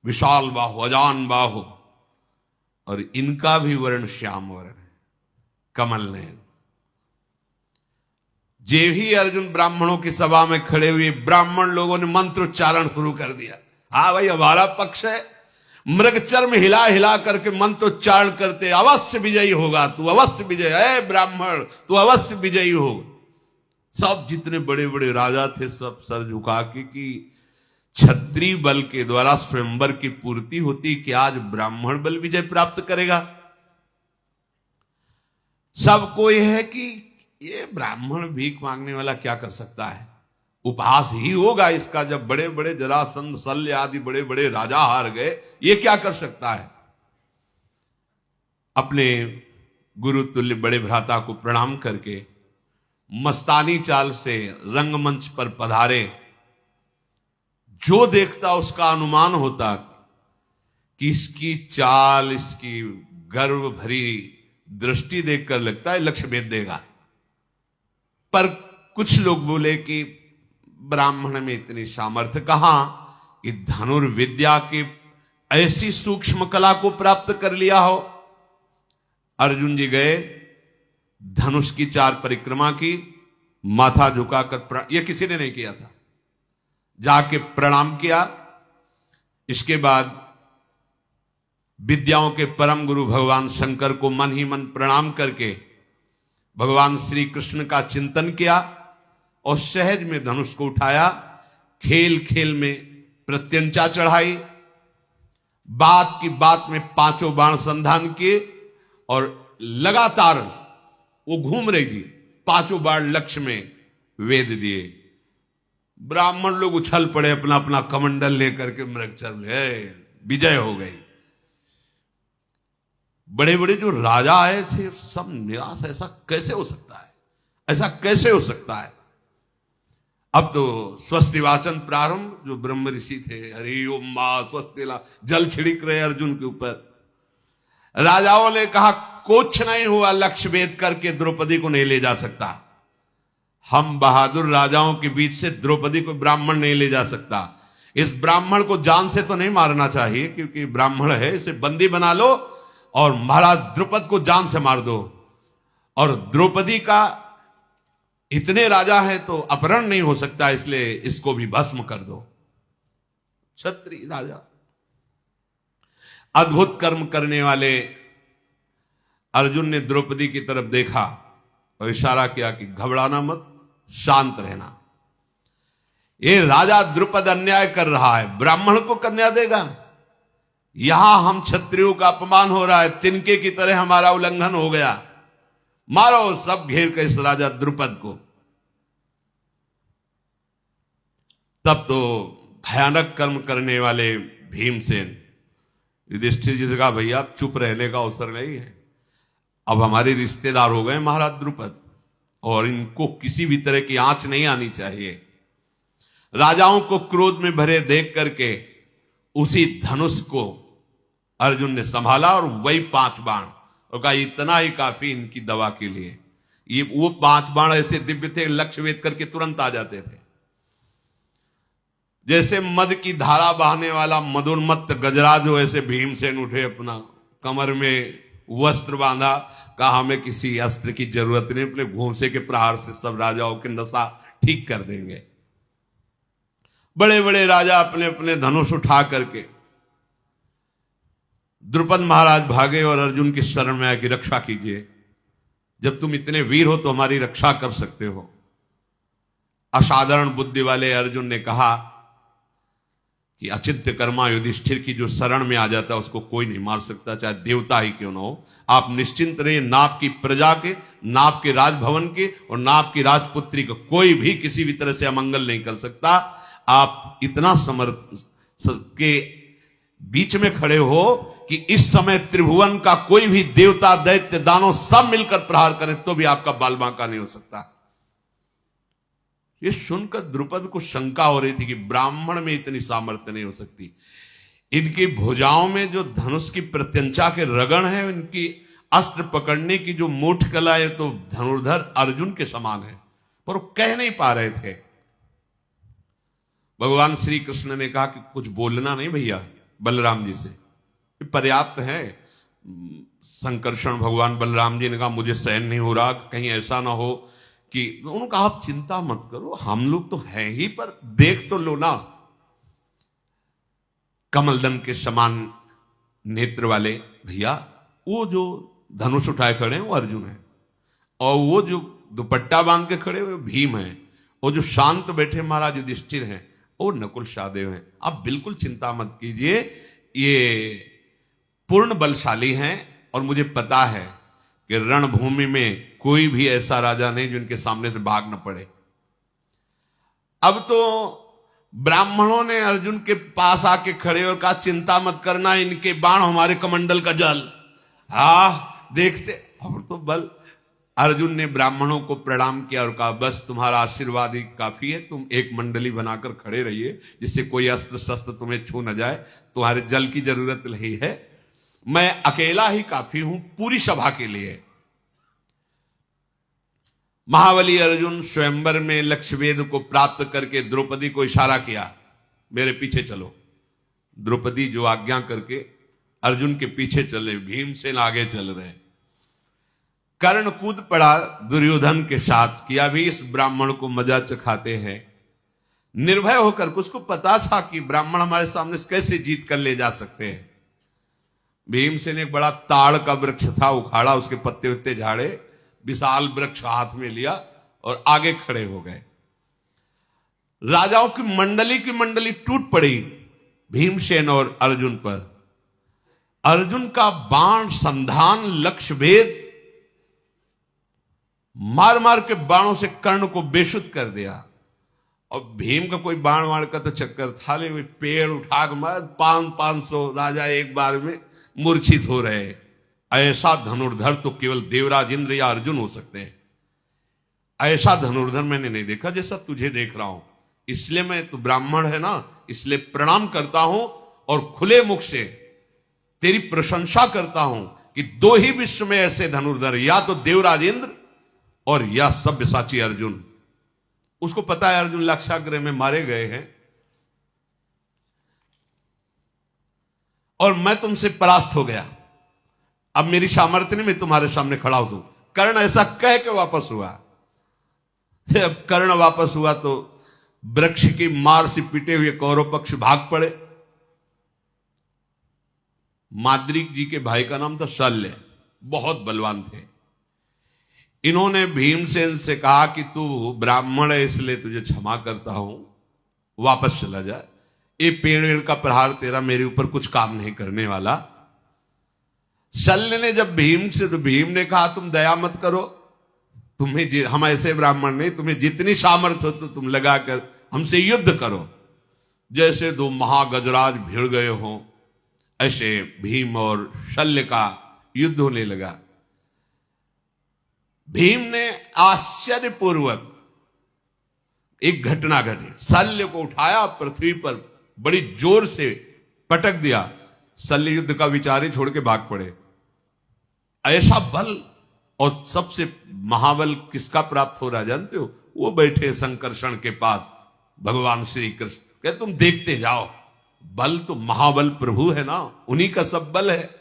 विशाल बाहु, अजान बाहु, और इनका भी वर्ण श्याम वर्ण है, कमल नयन। जे ही अर्जुन ब्राह्मणों की सभा में खड़े हुए, ब्राह्मण लोगों ने मंत्रोच्चारण शुरू कर दिया। हाँ भाई हमारा पक्ष है। मृगचर्म हिला हिला करके मंत्रोच्चारण करते, अवश्य विजयी होगा तू, अवश्य विजय है ब्राह्मण, तू अवश्य विजयी होगा। सब जितने बड़े बड़े राजा थे सब सर झुका के कि क्षत्रिय बल के द्वारा स्वयंवर की पूर्ति होती कि आज ब्राह्मण बल विजय प्राप्त करेगा। सबको यह है कि ये ब्राह्मण भीख मांगने वाला क्या कर सकता है, उपहास ही होगा इसका। जब बड़े बड़े जरासंध, शल्य आदि बड़े बड़े राजा हार गए, ये क्या कर सकता है। अपने गुरु तुल्य बड़े भ्राता को प्रणाम करके मस्तानी चाल से रंगमंच पर पधारे। जो देखता उसका अनुमान होता कि इसकी चाल, इसकी गर्व भरी दृष्टि देखकर लगता है लक्ष्य भेद देगा। पर कुछ लोग बोले कि ब्राह्मण में इतनी सामर्थ्य कहां कि धनुर्विद्या की ऐसी सूक्ष्म कला को प्राप्त कर लिया हो। अर्जुन जी गए, धनुष की 4 परिक्रमा की, माथा झुकाकर, यह किसी ने नहीं किया था, जाके प्रणाम किया। इसके बाद विद्याओं के परम गुरु भगवान शंकर को मन ही मन प्रणाम करके भगवान श्री कृष्ण का चिंतन किया और सहज में धनुष को उठाया। खेल खेल में प्रत्यंचा चढ़ाई, बात की बात में 5 बाण संधान किए और लगातार वो घूम रही थी, 5 बाण लक्ष्य में वेद दिए। ब्राह्मण लोग उछल पड़े, अपना अपना कमंडल लेकर के मृगचर में विजय हो गई। बड़े बड़े जो राजा आए थे सब निराश, ऐसा कैसे हो सकता है, ऐसा कैसे हो सकता है। अब तो स्वस्ति वाचन प्रारंभ, जो ब्रह्म ऋषि थे, हरि ओम मां स्वस्तिला, जल छिड़क रहे अर्जुन के ऊपर। राजाओं ने कहा कुछ नहीं हुआ, लक्ष्य भेद करके द्रौपदी को नहीं ले जा सकता। हम बहादुर राजाओं के बीच से द्रौपदी को ब्राह्मण नहीं ले जा सकता। इस ब्राह्मण को जान से तो नहीं मारना चाहिए क्योंकि ब्राह्मण है, इसे बंदी बना लो और महाराज द्रुपद को जान से मार दो। और द्रौपदी का इतने राजा है तो अपहरण नहीं हो सकता, इसलिए इसको भी भस्म कर दो। क्षत्रिय राजा, अद्भुत कर्म करने वाले अर्जुन ने द्रौपदी की तरफ देखा और इशारा किया कि घबराना मत, शांत रहना। ये राजा द्रुपद अन्याय कर रहा है, ब्राह्मण को कन्या देगा। यहां हम क्षत्रियों का अपमान हो रहा है, तिनके की तरह हमारा उल्लंघन हो गया, मारो सब घेर के इस राजा द्रुपद को। तब तो भयानक कर्म करने वाले भीमसेन युधिष्ठिर जी से कहा, भैया चुप रहने का अवसर नहीं है, अब हमारे रिश्तेदार हो गए महाराज द्रुपद और इनको किसी भी तरह की आंच नहीं आनी चाहिए। राजाओं को क्रोध में भरे देख करके उसी धनुष को अर्जुन ने संभाला और वही 5 बाण, और कहा इतना ही काफी इनकी दवा के लिए। ये वो 5 बाण ऐसे दिव्य थे, लक्ष्य भेद करके तुरंत आ जाते थे। जैसे मद की धारा बहाने वाला मदोन्मत्त गजराज हो, ऐसे भीमसेन उठे, अपना कमर में वस्त्र बांधा, कहा हमें किसी अस्त्र की जरूरत नहीं, अपने घोंसे के प्रहार से सब राजाओं के नशा ठीक कर देंगे। बड़े बड़े राजा अपने अपने धनुष उठा करके द्रुपद महाराज भागे और अर्जुन की शरण में आके रक्षा कीजिए, जब तुम इतने वीर हो तो हमारी रक्षा कर सकते हो। असाधारण बुद्धि वाले अर्जुन ने कहा कि अचिंत्य कर्मा युधिष्ठिर की जो शरण में आ जाता है उसको कोई नहीं मार सकता, चाहे देवता ही क्यों ना हो। आप निश्चिंत रहिए, ना आपकी प्रजा के, ना आपके राजभवन के और ना आपकी राजपुत्री को कोई भी किसी भी तरह से अमंगल नहीं कर सकता। आप इतना समर्थ के बीच में खड़े हो कि इस समय त्रिभुवन का कोई भी देवता, दैत्य, दानव सब मिलकर प्रहार करें तो भी आपका बाल बांका नहीं हो सकता। ये सुनकर द्रुपद को शंका हो रही थी कि ब्राह्मण में इतनी सामर्थ्य नहीं हो सकती। इनकी भुजाओं में जो धनुष की प्रत्यंचा के रगड़ है, इनकी अस्त्र पकड़ने की जो मूठ कला है, तो धनुर्धर अर्जुन के समान है, पर वो कह नहीं पा रहे थे। भगवान श्री कृष्ण ने कहा कि कुछ बोलना नहीं भैया बलराम जी से, पर्याप्त है। संकर्षण भगवान बलराम जी ने कहा मुझे सहन नहीं हो रहा, कहीं ऐसा ना हो कि, उन्होंने कहा आप चिंता मत करो, हम लोग तो हैं ही, पर देख तो लो ना। कमलदन के समान नेत्र वाले भैया, वो जो धनुष उठाए खड़े हैं वो अर्जुन है, और वो जो दुपट्टा बांध के खड़े हुए भीम है, और जो शांत बैठे महाराज युधिष्ठिर हैं वो नकुल सहदेव हैं। आप बिल्कुल चिंता मत कीजिए, ये पूर्ण बलशाली हैं और मुझे पता है कि रणभूमि में कोई भी ऐसा राजा नहीं जो इनके सामने से भाग न पड़े। अब तो ब्राह्मणों ने अर्जुन के पास आके खड़े और कहा चिंता मत करना, इनके बाण हमारे कमंडल का जल। देखते और तो बल अर्जुन ने ब्राह्मणों को प्रणाम किया और कहा बस तुम्हारा आशीर्वाद ही काफी है, तुम एक मंडली बनाकर खड़े रहिए जिससे कोई अस्त्र शस्त्र तुम्हें छू न जाए, तुम्हारे जल की जरूरत नहीं है, मैं अकेला ही काफी हूं पूरी सभा के लिए। महाबली अर्जुन स्वयंवर में लक्ष्यवेद को प्राप्त करके द्रौपदी को इशारा किया, मेरे पीछे चलो। द्रौपदी जो आज्ञा करके अर्जुन के पीछे चले, भीमसेन आगे चल रहे। कर्ण कूद पड़ा दुर्योधन के साथ कि अभी इस ब्राह्मण को मजा चखाते हैं। निर्भय होकर, उसको पता था कि ब्राह्मण हमारे सामने कैसे जीत कर ले जा सकते हैं। भीमसेन एक बड़ा ताड़ का वृक्ष था, उखाड़ा, उसके पत्ते उत्ते झाड़े, विशाल वृक्ष हाथ में लिया और आगे खड़े हो गए। राजाओं की मंडली टूट पड़ी भीमसेन और अर्जुन पर। अर्जुन का बाण संधान लक्ष्य भेद मार मार के बाणों से कर्ण को बेशुद्ध कर दिया। और भीम का कोई बाण वाण का तो चक्कर था नहीं, पेड़ उठा के मार 500 राजा एक बार में मूर्छित हो रहे। ऐसा धनुर्धर तो केवल देवराज इंद्र या अर्जुन हो सकते हैं। ऐसा धनुर्धर मैंने नहीं देखा जैसा तुझे देख रहा हूं। इसलिए मैं, तो ब्राह्मण है ना, इसलिए प्रणाम करता हूं और खुले मुख से तेरी प्रशंसा करता हूं कि दो ही विश्व में ऐसे धनुर्धर, या तो देवराज इंद्र और या सब्यसाची अर्जुन। उसको पता है अर्जुन लक्षागृह में मारे गए हैं और मैं तुमसे परास्त हो गया, अब मेरी सामर्थ्य नहीं, मैं तुम्हारे सामने खड़ा हूं। कर्ण ऐसा कह के वापस हुआ। जब कर्ण वापस हुआ तो वृक्ष की मार से पिटे हुए कौरव पक्ष भाग पड़े। माद्रीक जी के भाई का नाम था शल्य, बहुत बलवान थे। इन्होंने भीमसेन से कहा कि तू ब्राह्मण है इसलिए तुझे क्षमा करता हूं, वापस चला जा। ये पेड़ का प्रहार तेरा मेरे ऊपर कुछ काम नहीं करने वाला। शल्य ने जब भीम से, तो भीम ने कहा तुम दया मत करो, तुम्हें, हम ऐसे ब्राह्मण नहीं, तुम्हें जितनी सामर्थ्य हो तो तुम लगाकर हमसे युद्ध करो। जैसे दो महागजराज भिड़ गए हो ऐसे भीम और शल्य का युद्ध होने लगा। भीम ने आश्चर्यपूर्वक एक घटना घटी, शल्य को उठाया, पृथ्वी पर बड़ी जोर से पटक दिया। शल्य युद्ध का विचार ही छोड़ के भाग पड़े। ऐसा बल, और सबसे महाबल किसका प्राप्त हो रहा जानते हो? वो बैठे संकर्षण के पास भगवान श्री कृष्ण। कहते तुम देखते जाओ, बल तो महाबल प्रभु है ना, उन्हीं का सब बल है।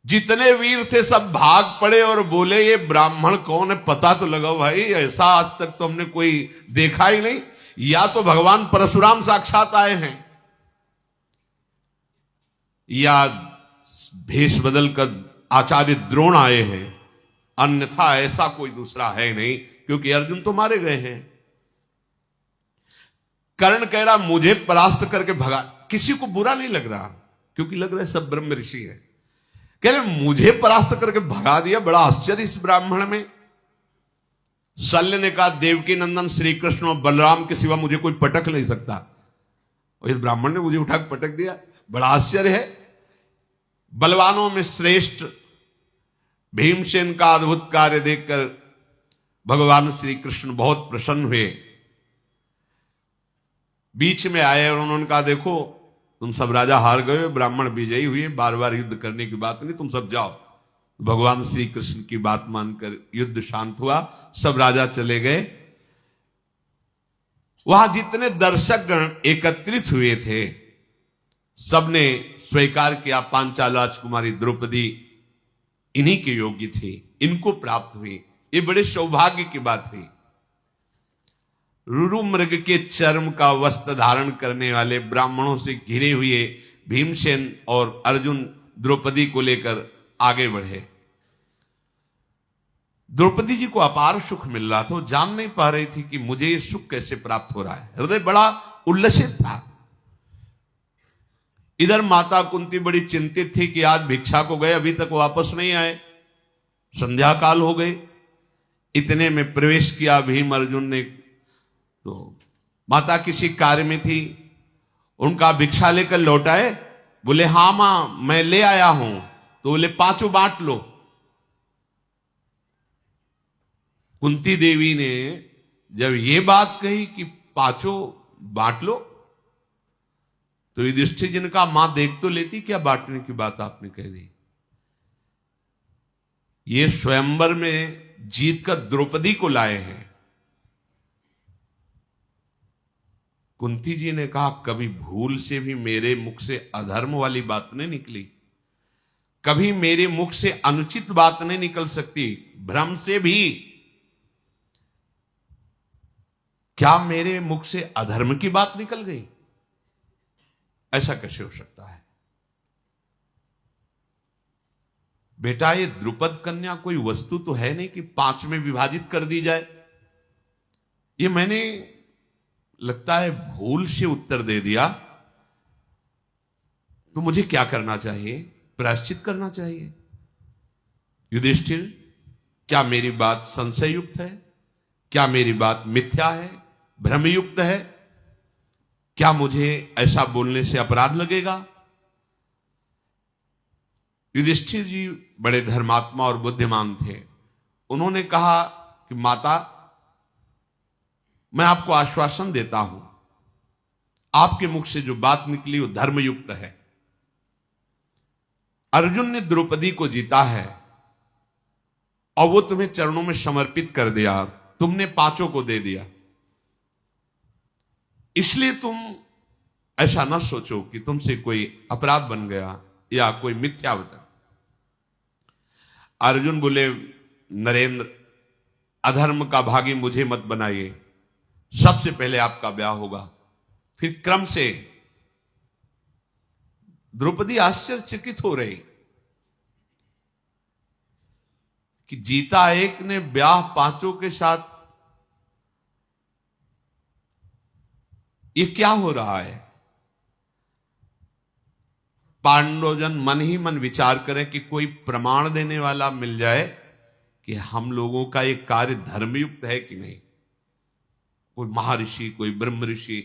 जितने वीर थे सब भाग पड़े और बोले ये ब्राह्मण कौन है, पता तो लगाओ भाई, ऐसा आज तक तो हमने कोई देखा ही नहीं। या तो भगवान परशुराम साक्षात आए हैं, या भेष बदल कर आचार्य द्रोण आए हैं, अन्यथा ऐसा कोई दूसरा है नहीं, क्योंकि अर्जुन तो मारे गए हैं। कर्ण कह रहा मुझे परास्त करके भगा, किसी को बुरा नहीं लग रहा, क्योंकि लग रहा है सब ब्रह्म ऋषि है। कह रहे मुझे परास्त करके भगा दिया, बड़ा आश्चर्य इस ब्राह्मण में। शल्य ने कहा देवकी नंदन श्री कृष्ण और बलराम के सिवा मुझे कोई पटक नहीं सकता, और इस ब्राह्मण ने मुझे उठा के पटक दिया, बड़ा आश्चर्य है। बलवानों में श्रेष्ठ भीमसेन का अद्भुत कार्य देखकर भगवान श्री कृष्ण बहुत प्रसन्न हुए। बीच में आए और उन्होंने कहा देखो तुम सब राजा हार गए, ब्राह्मण विजयी हुए, बार बार युद्ध करने की बात नहीं, तुम सब जाओ। भगवान श्री कृष्ण की बात मानकर युद्ध शांत हुआ, सब राजा चले गए। वहां जितने दर्शक गण एकत्रित हुए थे सबने स्वीकार किया पांचाल राजकुमारी द्रौपदी इन्हीं के योग्य थी, इनको प्राप्त हुई। ये बड़े सौभाग्य की बात हुई। रुरु मृग के चर्म का वस्त्र धारण करने वाले ब्राह्मणों से घिरे हुए भीमसेन और अर्जुन द्रौपदी को लेकर आगे बढ़े। द्रौपदी जी को अपार सुख मिल रहा था, वो जान नहीं पा रही थी कि मुझे ये सुख कैसे प्राप्त हो रहा है। हृदय बड़ा उल्लसित था। इधर माता कुंती बड़ी चिंतित थी कि आज भिक्षा को गए, अभी तक वापस नहीं आए, संध्या काल हो गई। इतने में प्रवेश किया भीम अर्जुन ने, तो माता किसी कार्य में थी, उनका भिक्षा लेकर लौटाए। बोले हाँ मां मैं ले आया हूं, तो बोले पांचों बांट लो। कुंती देवी ने जब ये बात कही कि पांचों बांट लो, तो युधिष्ठिर जी ने कहा, मां देख तो लेती, क्या बांटने की बात आपने कह दी। ये स्वयंवर में जीतकर द्रौपदी को लाए हैं। कुंती जी ने कहा, कभी भूल से भी मेरे मुख से अधर्म वाली बात नहीं निकली, कभी मेरे मुख से अनुचित बात नहीं निकल सकती। भ्रम से भी क्या मेरे मुख से अधर्म की बात निकल गई? ऐसा कैसे हो सकता है? बेटा, ये द्रुपद कन्या कोई वस्तु तो है नहीं कि 5 में विभाजित कर दी जाए। ये मैंने लगता है भूल से उत्तर दे दिया, तो मुझे क्या करना चाहिए? प्रायश्चित करना चाहिए। युधिष्ठिर, क्या मेरी बात संशययुक्त है? क्या मेरी बात मिथ्या है, भ्रमयुक्त है? क्या मुझे ऐसा बोलने से अपराध लगेगा? युधिष्ठिर जी बड़े धर्मात्मा और बुद्धिमान थे। उन्होंने कहा कि माता, मैं आपको आश्वासन देता हूं, आपके मुख से जो बात निकली वो धर्मयुक्त है। अर्जुन ने द्रौपदी को जीता है और वो तुम्हें चरणों में समर्पित कर दिया, तुमने 5 को दे दिया। इसलिए तुम ऐसा ना सोचो कि तुमसे कोई अपराध बन गया या कोई मिथ्या वचन। अर्जुन बोले, नरेंद्र, अधर्म का भागी मुझे मत बनाइए। सबसे पहले आपका ब्याह होगा, फिर क्रम से। द्रौपदी आश्चर्यचकित हो रही कि जीता एक ने, ब्याह 5 के साथ, ये क्या हो रहा है? पांडवजन मन ही मन विचार करें कि कोई प्रमाण देने वाला मिल जाए कि हम लोगों का ये कार्य धर्मयुक्त है कि नहीं। कोई महर्षि, कोई ब्रह्म ऋषि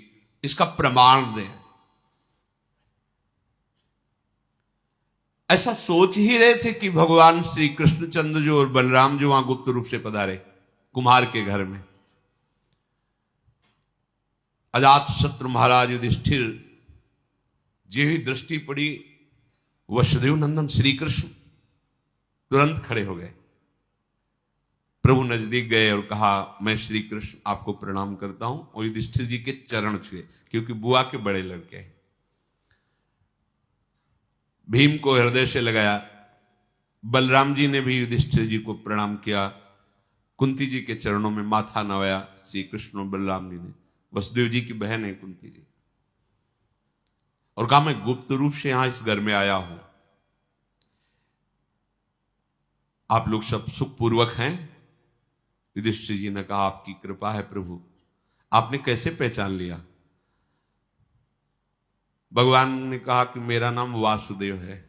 इसका प्रमाण दे। ऐसा सोच ही रहे थे कि भगवान श्री कृष्णचंद्र जो और बलराम जो वहां गुप्त रूप से पधारे कुम्हार के घर में। अजात शत्रु महाराज युधिष्ठिर जी ही दृष्टि पड़ी, वसुदेव नंदन श्री कृष्ण तुरंत खड़े हो गए। प्रभु नजदीक गए और कहा, मैं श्री कृष्ण आपको प्रणाम करता हूं। और युधिष्ठिर जी के चरण छुए, क्योंकि बुआ के बड़े लड़के हैं। भीम को हृदय से लगाया। बलराम जी ने भी युधिष्ठिर जी को प्रणाम किया। कुंती जी के चरणों में माथा नवाया श्री कृष्ण और बलराम जी ने। वसुदेव जी की बहन है कुंती जी। और कहा, मैं गुप्त रूप से यहां इस घर में आया हूं, आप लोग सब सुखपूर्वक हैं? युधिष्ठिर जी ने कहा, आपकी कृपा है प्रभु। आपने कैसे पहचान लिया? भगवान ने कहा कि मेरा नाम वासुदेव है,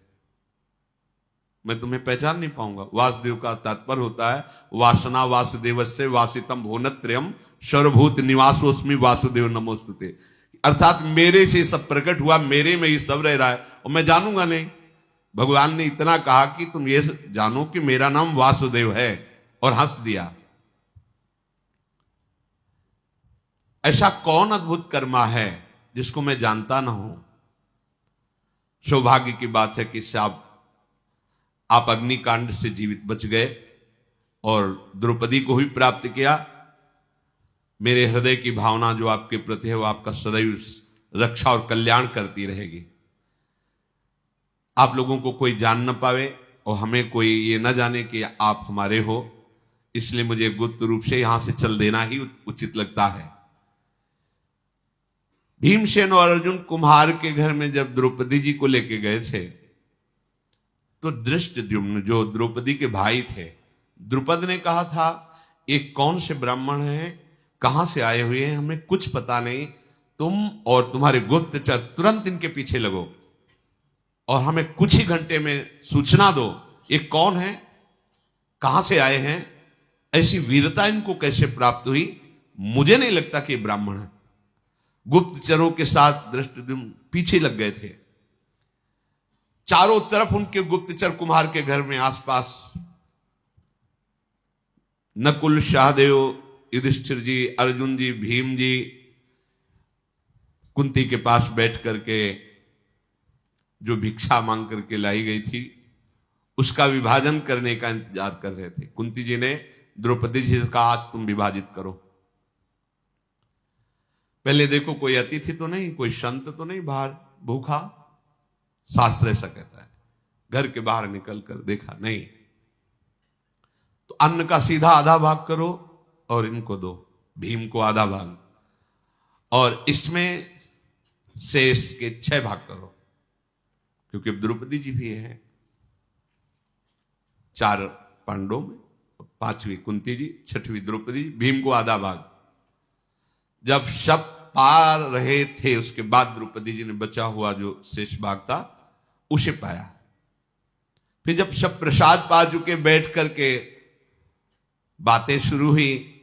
मैं तुम्हें पहचान नहीं पाऊंगा। वासुदेव का तात्पर्य होता है वासना वासुदेवस्य वासितम भुवनत्रयम् सर्वभूत निवासोस्मि वासुदेव नमोस्तुते। अर्थात मेरे से सब प्रकट हुआ, मेरे में ही सब रह रहा है और मैं जानूंगा नहीं। भगवान ने इतना कहा कि तुम ये जानो कि मेरा नाम वासुदेव है, और हंस दिया। ऐसा कौन अद्भुत कर्मा है जिसको मैं जानता ना हूं? सौभाग्य की बात है कि आप अग्निकांड से जीवित बच गए और द्रौपदी को भी प्राप्त किया। मेरे हृदय की भावना जो आपके प्रति है वो आपका सदैव रक्षा और कल्याण करती रहेगी। आप लोगों को कोई जान न पावे और हमें कोई ये न जाने कि आप हमारे हो, इसलिए मुझे गुप्त रूप से यहां से चल देना ही उचित लगता है। भीमसेन और अर्जुन कुम्हार के घर में जब द्रौपदी जी को लेके गए थे, तो धृष्टद्युम्न जो द्रौपदी के भाई थे, द्रुपद ने कहा था, ये कौन से ब्राह्मण हैं, कहां से आए हुए हैं, हमें कुछ पता नहीं, तुम और तुम्हारे गुप्तचर तुरंत इनके पीछे लगो और हमें कुछ ही घंटे में सूचना दो, ये कौन है, कहां से आए हैं, ऐसी वीरता इनको कैसे प्राप्त हुई? मुझे नहीं लगता कि ये ब्राह्मण है। गुप्तचरों के साथ धृष्टद्युम्न पीछे लग गए थे। चारों तरफ उनके गुप्तचर कुम्हार के घर में आसपास नकुल, सहदेव, युधिष्ठिर जी, अर्जुन जी, भीम जी कुंती के पास बैठ करके जो भिक्षा मांग करके लाई गई थी उसका विभाजन करने का इंतजार कर रहे थे। कुंती जी ने द्रौपदी जी से कहा, आज तुम विभाजित करो। पहले देखो कोई अतिथि तो नहीं, कोई संत तो नहीं बाहर भूखा, शास्त्र ऐसा कहता है। घर के बाहर निकल कर देखा, नहीं, तो अन्न का सीधा आधा भाग करो और इनको दो, भीम को आधा भाग, और इसमें शेष के 6 भाग करो, क्योंकि द्रौपदी जी भी है 4 पांडवों में, 5वीं कुंती जी, 6वीं द्रौपदी जी, भीम को आधा भाग। जब सब पा रहे थे उसके बाद द्रौपदी जी ने बचा हुआ जो शेष भाग था उसे पाया। फिर जब सब प्रसाद पा चुके बैठ करके बातें शुरू हुई,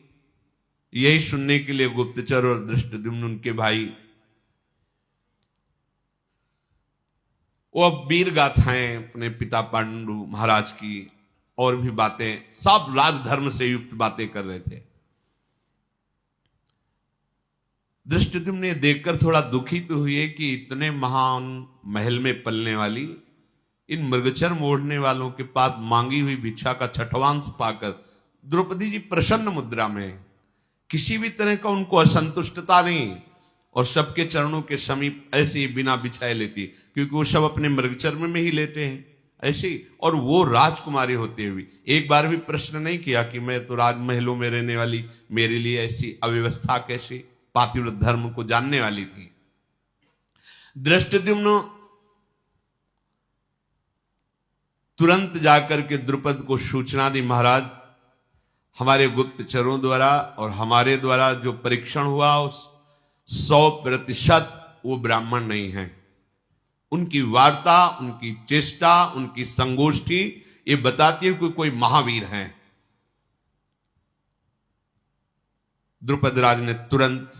यही सुनने के लिए गुप्तचर और धृष्टद्युम्न उनके भाई वो वीर गाथाएं अपने पिता पांडु महाराज की और भी बातें, सब राजधर्म से युक्त बातें कर रहे थे। धृष्टद्युम्न ने देखकर थोड़ा दुखी तो हुए कि इतने महान महल में पलने वाली इन मृगचर मोड़ने वालों के पास मांगी हुई भिक्षा का 6वांश पाकर द्रौपदी जी प्रसन्न मुद्रा में, किसी भी तरह का उनको असंतुष्टता नहीं, और सबके चरणों के समीप ऐसे ही बिना बिछाए लेटी, क्योंकि वो सब अपने मृगचर में ही लेटे हैं ऐसे ही। और वो राजकुमारी होते हुए एक बार भी प्रश्न नहीं किया कि मैं तो राजमहलों में रहने वाली, मेरे लिए ऐसी अव्यवस्था कैसी, पातिव्रत धर्म को जानने वाली थी। धृष्टद्युम्न तुरंत जाकर के द्रुपद को सूचना दी, महाराज हमारे गुप्तचरों द्वारा और हमारे द्वारा जो परीक्षण हुआ उस 100% वो ब्राह्मण नहीं है। उनकी वार्ता, उनकी चेष्टा, उनकी संगोष्ठी ये बताती है कि कोई महावीर हैं। द्रुपद राज ने तुरंत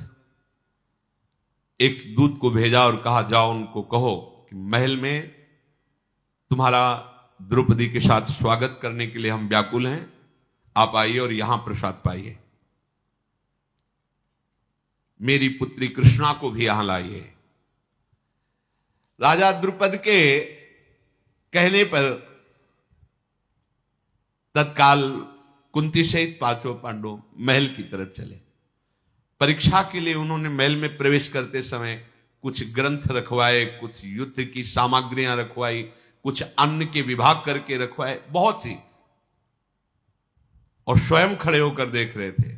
एक दूत को भेजा और कहा, जाओ उनको कहो कि महल में तुम्हारा द्रौपदी के साथ स्वागत करने के लिए हम व्याकुल हैं, आप आइए और यहां प्रसाद पाइए। मेरी पुत्री कृष्णा को भी यहां लाइए। राजा द्रुपद के कहने पर तत्काल कुंती सहित 5 पांडव महल की तरफ चले। परीक्षा के लिए उन्होंने महल में प्रवेश करते समय कुछ ग्रंथ रखवाए, कुछ युद्ध की सामग्रियां रखवाई, कुछ अन्न के विभाग करके रखवाए, बहुत सी, और स्वयं खड़े होकर देख रहे थे।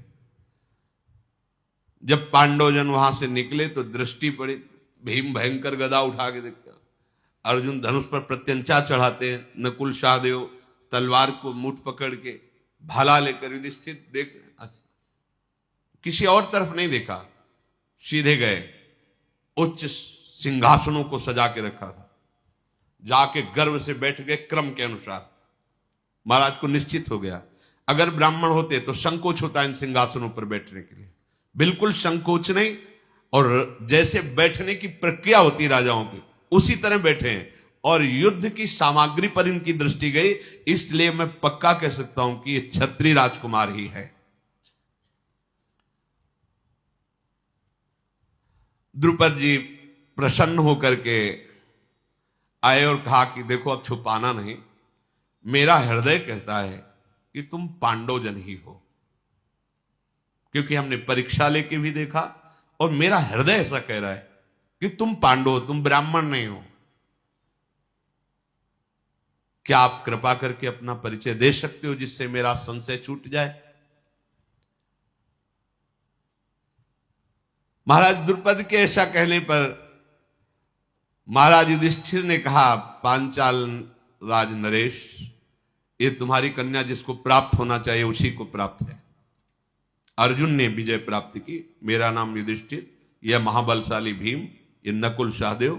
जब पांडवजन वहां से निकले तो दृष्टि पड़ी, भीम भयंकर गदा उठा के देखते, अर्जुन धनुष पर प्रत्यंचा चढ़ाते हैं, नकुल सहदेव तलवार को मुठ पकड़ के भाला लेकर, युधिष्ठिर देख, किसी और तरफ नहीं देखा, सीधे गए। उच्च सिंहासनों को सजा के रखा था, जाके गर्व से बैठ गए क्रम के अनुसार। महाराज को निश्चित हो गया, अगर ब्राह्मण होते तो संकोच होता इन सिंहासनों पर बैठने के लिए, बिल्कुल संकोच नहीं, और जैसे बैठने की प्रक्रिया होती राजाओं की उसी तरह बैठे हैं। और युद्ध की सामग्री पर इनकी दृष्टि गई, इसलिए मैं पक्का कह सकता हूं कि ये क्षत्रिय राजकुमार ही है। द्रुपद जी प्रसन्न होकर के आए और कहा कि देखो अब छुपाना नहीं, मेरा हृदय कहता है कि तुम पांडवजन ही हो, क्योंकि हमने परीक्षा लेके भी देखा और मेरा हृदय ऐसा कह रहा है कि तुम पांडव हो, तुम ब्राह्मण नहीं हो। क्या आप कृपा करके अपना परिचय दे सकते हो जिससे मेरा संशय छूट जाए? महाराज द्रुपद के ऐसा कहने पर महाराज युधिष्ठिर ने कहा, पांचाल राज नरेश, ये तुम्हारी कन्या जिसको प्राप्त होना चाहिए उसी को प्राप्त है। अर्जुन ने विजय प्राप्त की, मेरा नाम युधिष्ठिर, यह महाबलशाली भीम, ये नकुल सहदेव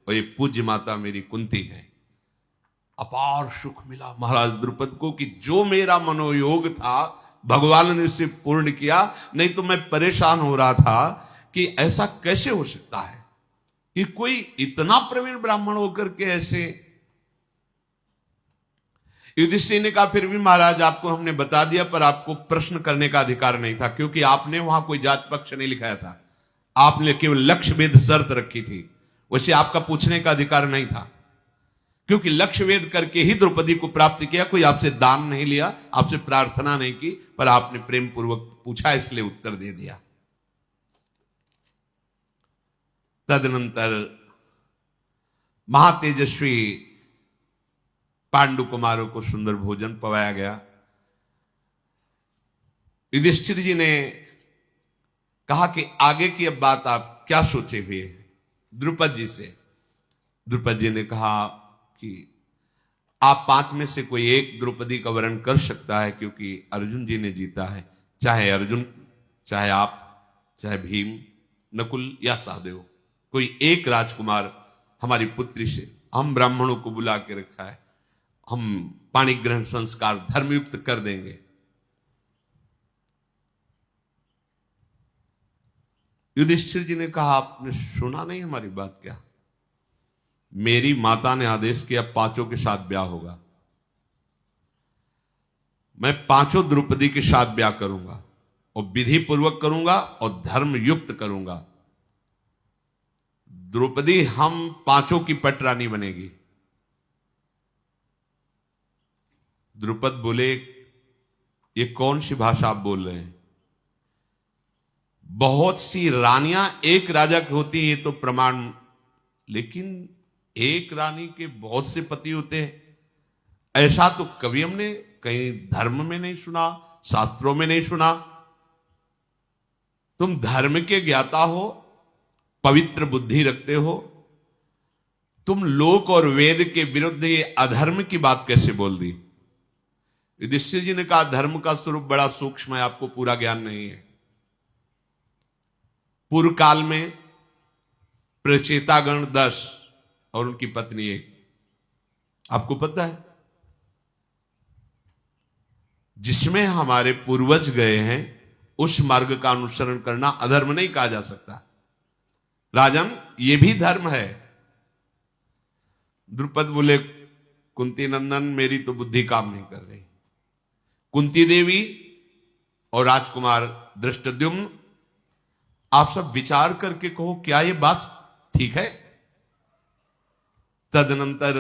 और ये पूज्य माता मेरी कुंती है। अपार सुख मिला महाराज द्रुपद को कि जो मेरा मनोयोग था भगवान ने उसे पूर्ण किया, नहीं तो मैं परेशान हो रहा था कि ऐसा कैसे हो सकता है कि कोई इतना प्रवीण ब्राह्मण होकर के ऐसे। युधिष्ठिर ने कहा फिर भी महाराज आपको हमने बता दिया, पर आपको प्रश्न करने का अधिकार नहीं था, क्योंकि आपने वहां कोई जात पक्ष नहीं लिखाया था, आपने केवल लक्ष्य वेद शर्त रखी थी, वैसे आपका पूछने का अधिकार नहीं था, क्योंकि लक्ष्य वेद करके ही द्रौपदी को प्राप्त किया। कोई आपसे दान नहीं लिया, आपसे प्रार्थना नहीं की, पर आपने प्रेम पूर्वक पूछा, इसलिए उत्तर दे दिया। तदनंतर महातेजस्वी पांडु कुमारों को सुंदर भोजन पवाया गया। युधिष्ठिर जी ने कहा कि आगे की अब बात आप क्या सोचे हुए हैं द्रुपद जी से। द्रुपद जी ने कहा कि आप 5 में से कोई एक द्रौपदी का वरण कर सकता है, क्योंकि अर्जुन जी ने जीता है, चाहे अर्जुन, चाहे आप, चाहे भीम, नकुल या सहदेव, कोई एक राजकुमार हमारी पुत्री से, हम ब्राह्मणों को बुला के रखा है, हम पाणी ग्रहण संस्कार धर्मयुक्त कर देंगे। युधिष्ठिर जी ने कहा आपने सुना नहीं हमारी बात क्या? मेरी माता ने आदेश किया 5 के साथ ब्याह होगा, मैं 5 द्रौपदी के साथ ब्याह करूंगा, और विधि पूर्वक करूंगा और धर्म युक्त करूंगा। द्रौपदी हम 5 की पटरानी बनेगी। द्रुपद बोले ये कौन सी भाषा आप बोल रहे हैं? बहुत सी रानियां एक राजा की होती है, ये तो प्रमाण, लेकिन एक रानी के बहुत से पति होते हैं, ऐसा तो कभी हमने कहीं धर्म में नहीं सुना, शास्त्रों में नहीं सुना। तुम धर्म के ज्ञाता हो, पवित्र बुद्धि रखते हो, तुम लोक और वेद के विरुद्ध ये अधर्म की बात कैसे बोल दी? युधिष्ठिर जी ने कहा धर्म का स्वरूप बड़ा सूक्ष्म है, आपको पूरा ज्ञान नहीं है। पूर्व काल में प्रचेतागण 10 और उनकी पत्नी 1, आपको पता है, जिसमें हमारे पूर्वज गए हैं, उस मार्ग का अनुसरण करना अधर्म नहीं कहा जा सकता। राजन, ये भी धर्म है। द्रुपद बोले कुंती नंदन, मेरी तो बुद्धि काम नहीं कर रही। कुंती देवी और राजकुमार धृष्टद्युम्न, आप सब विचार करके कहो क्या ये बात ठीक है? तदनंतर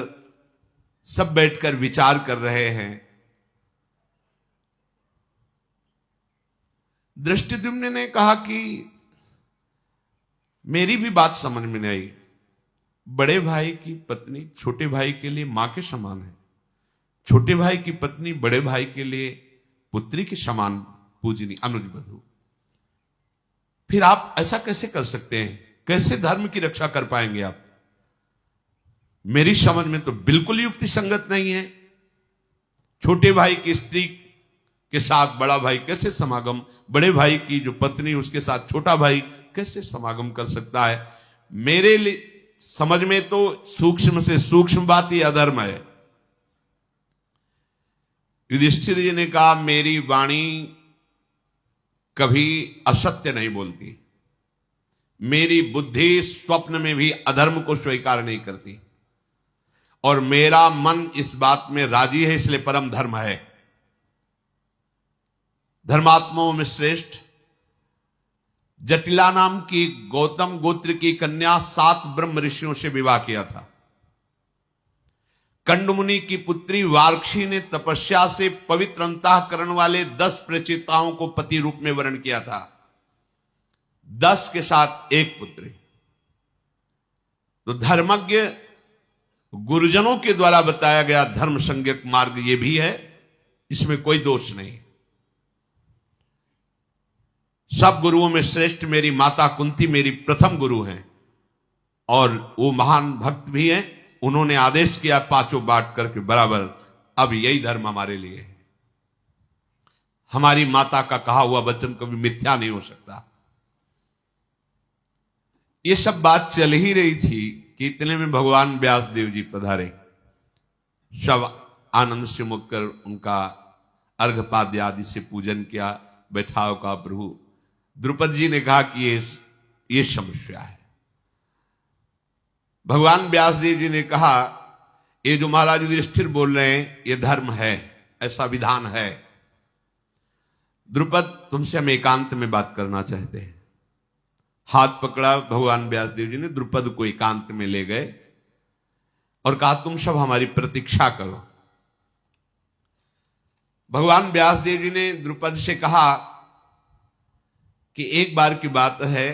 सब बैठकर विचार कर रहे हैं। धृष्टद्युम्न ने कहा कि मेरी भी बात समझ में नहीं आई। बड़े भाई की पत्नी छोटे भाई के लिए मां के समान है, छोटे भाई की पत्नी बड़े भाई के लिए पुत्री के समान पूजनी अनुज बधू। फिर आप ऐसा कैसे कर सकते हैं? कैसे धर्म की रक्षा कर पाएंगे आप? मेरी समझ में तो बिल्कुल युक्ति संगत नहीं है। छोटे भाई की स्त्री के साथ बड़ा भाई कैसे समागम, बड़े भाई की जो पत्नी उसके साथ छोटा भाई कैसे समागम कर सकता है? मेरे लिए समझ में तो सूक्ष्म से सूक्ष्म बात ही अधर्म है। युधिष्ठिर जी ने कहा मेरी वाणी कभी असत्य नहीं बोलती, मेरी बुद्धि स्वप्न में भी अधर्म को स्वीकार नहीं करती, और मेरा मन इस बात में राजी है, इसलिए परम धर्म है। धर्मात्माओं में श्रेष्ठ जटिला नाम की गौतम गोत्र की कन्या 7 ब्रह्म ऋषियों से विवाह किया था। कंडमुनि की पुत्री वार्क्षी ने तपस्या से पवित्र अंतःकरण वाले 10 प्रचेताओं को पति रूप में वर्ण किया था, 10 के साथ एक पुत्री। तो धर्मज्ञ गुरुजनों के द्वारा बताया गया धर्म संज्ञक मार्ग ये भी है, इसमें कोई दोष नहीं। सब गुरुओं में श्रेष्ठ मेरी माता कुंती मेरी प्रथम गुरु हैं, और वो महान भक्त भी हैं। उन्होंने आदेश किया 5 बांट करके बराबर, अब यही धर्म हमारे लिए है। हमारी माता का कहा हुआ वचन कभी मिथ्या नहीं हो सकता। ये सब बात चल ही रही थी कि इतने में भगवान व्यास देव जी पधारे। सब आनंद से मुकर उनका अर्घपाद्य आदि से पूजन किया। बैठाओ का प्रभु। द्रुपद जी ने कहा कि ये समस्या है। भगवान व्यासदेव जी ने कहा ये जो महाराज युधिष्ठिर बोल रहे हैं ये धर्म है, ऐसा विधान है। द्रुपद, तुमसे हम एकांत में बात करना चाहते हैं। हाथ पकड़ा भगवान व्यासदेव जी ने, द्रुपद को एकांत में ले गए और कहा तुम सब हमारी प्रतीक्षा करो। भगवान व्यासदेव जी ने द्रुपद से कहा कि एक बार की बात है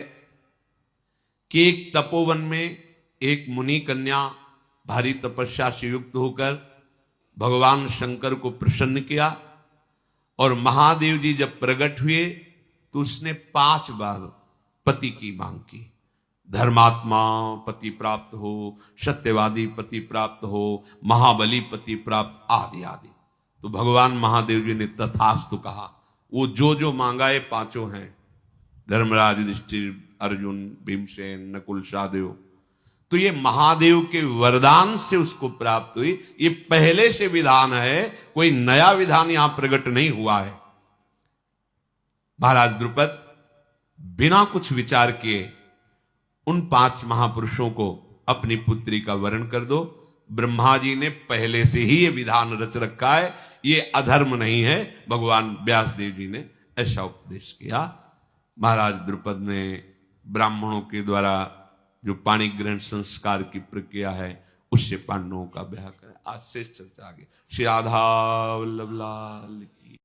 कि एक तपोवन में एक मुनि कन्या भारी तपस्या से युक्त होकर भगवान शंकर को प्रसन्न किया और महादेव जी जब प्रकट हुए तो उसने 5 बार पति की मांग की। धर्मात्मा पति प्राप्त हो, सत्यवादी पति प्राप्त हो, महाबली पति प्राप्त आदि आदि। तो भगवान महादेव जी ने तथास्तु कहा। वो जो जो मांगा ये 5 हैं, धर्मराज, युधिष्ठिर, अर्जुन, भीमसेन, नकुल, सहदेव। तो ये महादेव के वरदान से उसको प्राप्त हुई। ये पहले से विधान है, कोई नया विधान यहां प्रकट नहीं हुआ है। महाराज द्रुपद, बिना कुछ विचार किए उन 5 महापुरुषों को अपनी पुत्री का वरण कर दो। ब्रह्मा जी ने पहले से ही ये विधान रच रखा है, ये अधर्म नहीं है। भगवान व्यासदेव जी ने ऐसा उपदेश किया। महाराज द्रुपद ने ब्राह्मणों के द्वारा जो पाणी ग्रहण संस्कार की प्रक्रिया है उससे पांडवों का ब्याह करें। आज शेष चर्चा आगे। श्री राधा वल्लभ लाल की।